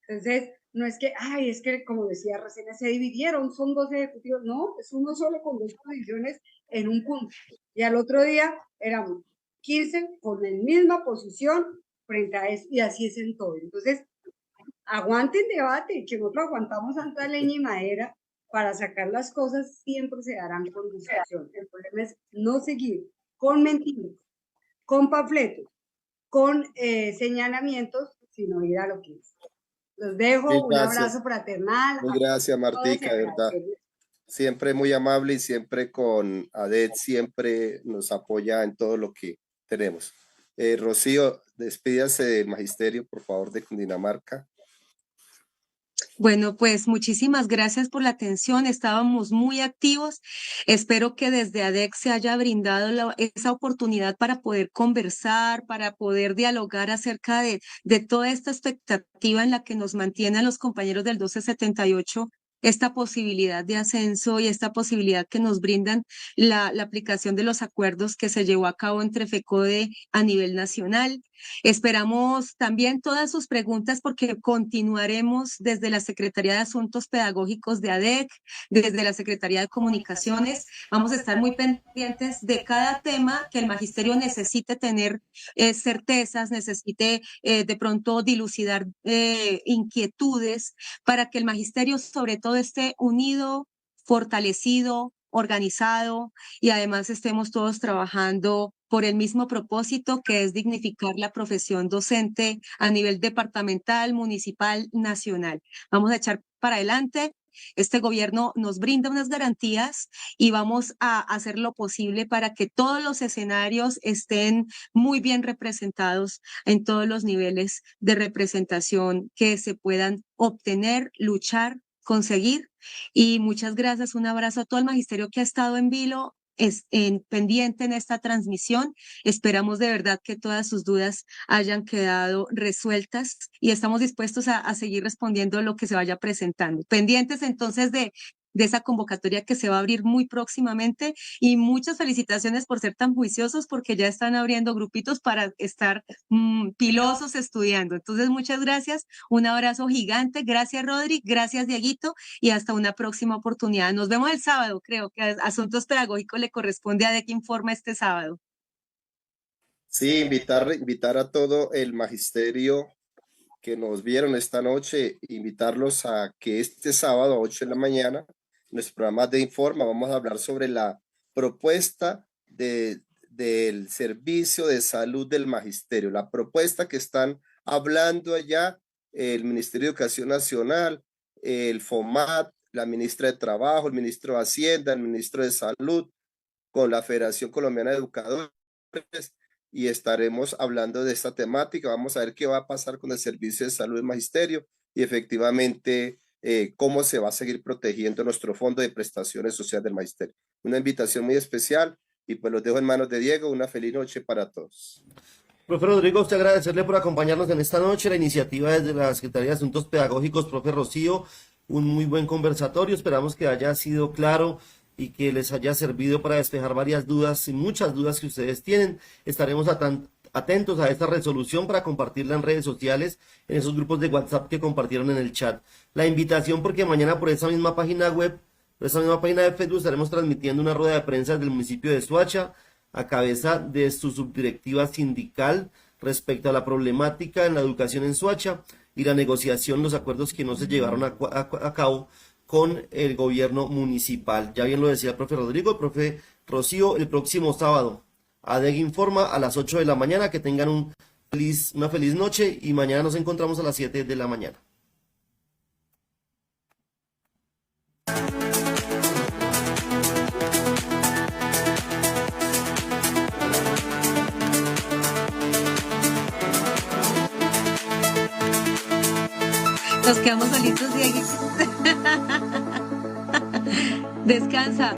Entonces, no es que, es que como decía recién, se dividieron, son 2 ejecutivos, no, es uno solo con 2 posiciones en un punto. Y al otro día éramos 15 con la misma posición frente a eso, y así es en todo. Entonces, aguanten debate, que nosotros aguantamos tanta leña y madera para sacar las cosas, siempre se darán con discusión. El problema es no seguir con mentiras, con panfletos, con señalamientos, sino ir a lo que es. Los dejo, un abrazo fraternal. Muy gracias, Martica, de verdad. Siempre muy amable y siempre con ADET, siempre nos apoya en todo lo que tenemos. Rocío, despídase del magisterio, por favor, de Cundinamarca. Bueno, pues muchísimas gracias por la atención. Estábamos muy activos. Espero que desde ADEC se haya brindado esa oportunidad para poder conversar, para poder dialogar acerca de toda esta expectativa en la que nos mantienen los compañeros del 1278, esta posibilidad de ascenso y esta posibilidad que nos brindan la aplicación de los acuerdos que se llevó a cabo entre FECODE a nivel nacional. Esperamos también todas sus preguntas porque continuaremos desde la Secretaría de Asuntos Pedagógicos de ADEC, desde la Secretaría de Comunicaciones. Vamos a estar muy pendientes de cada tema que el magisterio necesite tener certezas, necesite de pronto dilucidar inquietudes para que el magisterio sobre todo esté unido, fortalecido, organizado y además estemos todos trabajando por el mismo propósito que es dignificar la profesión docente a nivel departamental, municipal, nacional. Vamos a echar para adelante. Este gobierno nos brinda unas garantías y vamos a hacer lo posible para que todos los escenarios estén muy bien representados en todos los niveles de representación que se puedan obtener, luchar, conseguir. Y muchas gracias, un abrazo a todo el magisterio que ha estado en vilo, pendiente en esta transmisión. Esperamos de verdad que todas sus dudas hayan quedado resueltas y estamos dispuestos a seguir respondiendo lo que se vaya presentando. Pendientes entonces de esa convocatoria que se va a abrir muy próximamente y muchas felicitaciones por ser tan juiciosos porque ya están abriendo grupitos para estar pilosos estudiando. Entonces, muchas gracias, un abrazo gigante, gracias Rodri, gracias Dieguito y hasta una próxima oportunidad. Nos vemos el sábado, creo que a Asuntos Pedagógicos le corresponde a ADEC Informa este sábado. Sí, invitar a todo el magisterio que nos vieron esta noche, invitarlos a que este sábado a 8 de la mañana, en nuestro programa de Informa, vamos a hablar sobre la propuesta del servicio de salud del magisterio, la propuesta que están hablando allá el Ministerio de Educación Nacional, el FOMAT, la ministra de Trabajo, el ministro de Hacienda, el ministro de Salud, con la Federación Colombiana de Educadores, y estaremos hablando de esta temática. Vamos a ver qué va a pasar con el servicio de salud del magisterio y efectivamente cómo se va a seguir protegiendo nuestro fondo de prestaciones sociales del magisterio. Una invitación muy especial y pues los dejo en manos de Diego. Una feliz noche para todos. Profe Rodrigo, usted agradecerle por acompañarnos en esta noche, la iniciativa desde la Secretaría de Asuntos Pedagógicos, profe Rocío, un muy buen conversatorio, esperamos que haya sido claro y que les haya servido para despejar varias dudas y muchas dudas que ustedes tienen. Estaremos atentos a esta resolución para compartirla en redes sociales, en esos grupos de WhatsApp que compartieron en el chat. La invitación porque mañana por esa misma página web, por esa misma página de Facebook, estaremos transmitiendo una rueda de prensa del municipio de Soacha, a cabeza de su subdirectiva sindical respecto a la problemática en la educación en Soacha y la negociación, los acuerdos que no se llevaron a cabo con el gobierno municipal. Ya bien lo decía el profe Rodrigo, el profe Rocío, el próximo sábado, ADEC Informa a las 8 de la mañana, que tengan una feliz noche y mañana nos encontramos a las 7 de la mañana. Nos quedamos solitos, Diego. Descansa.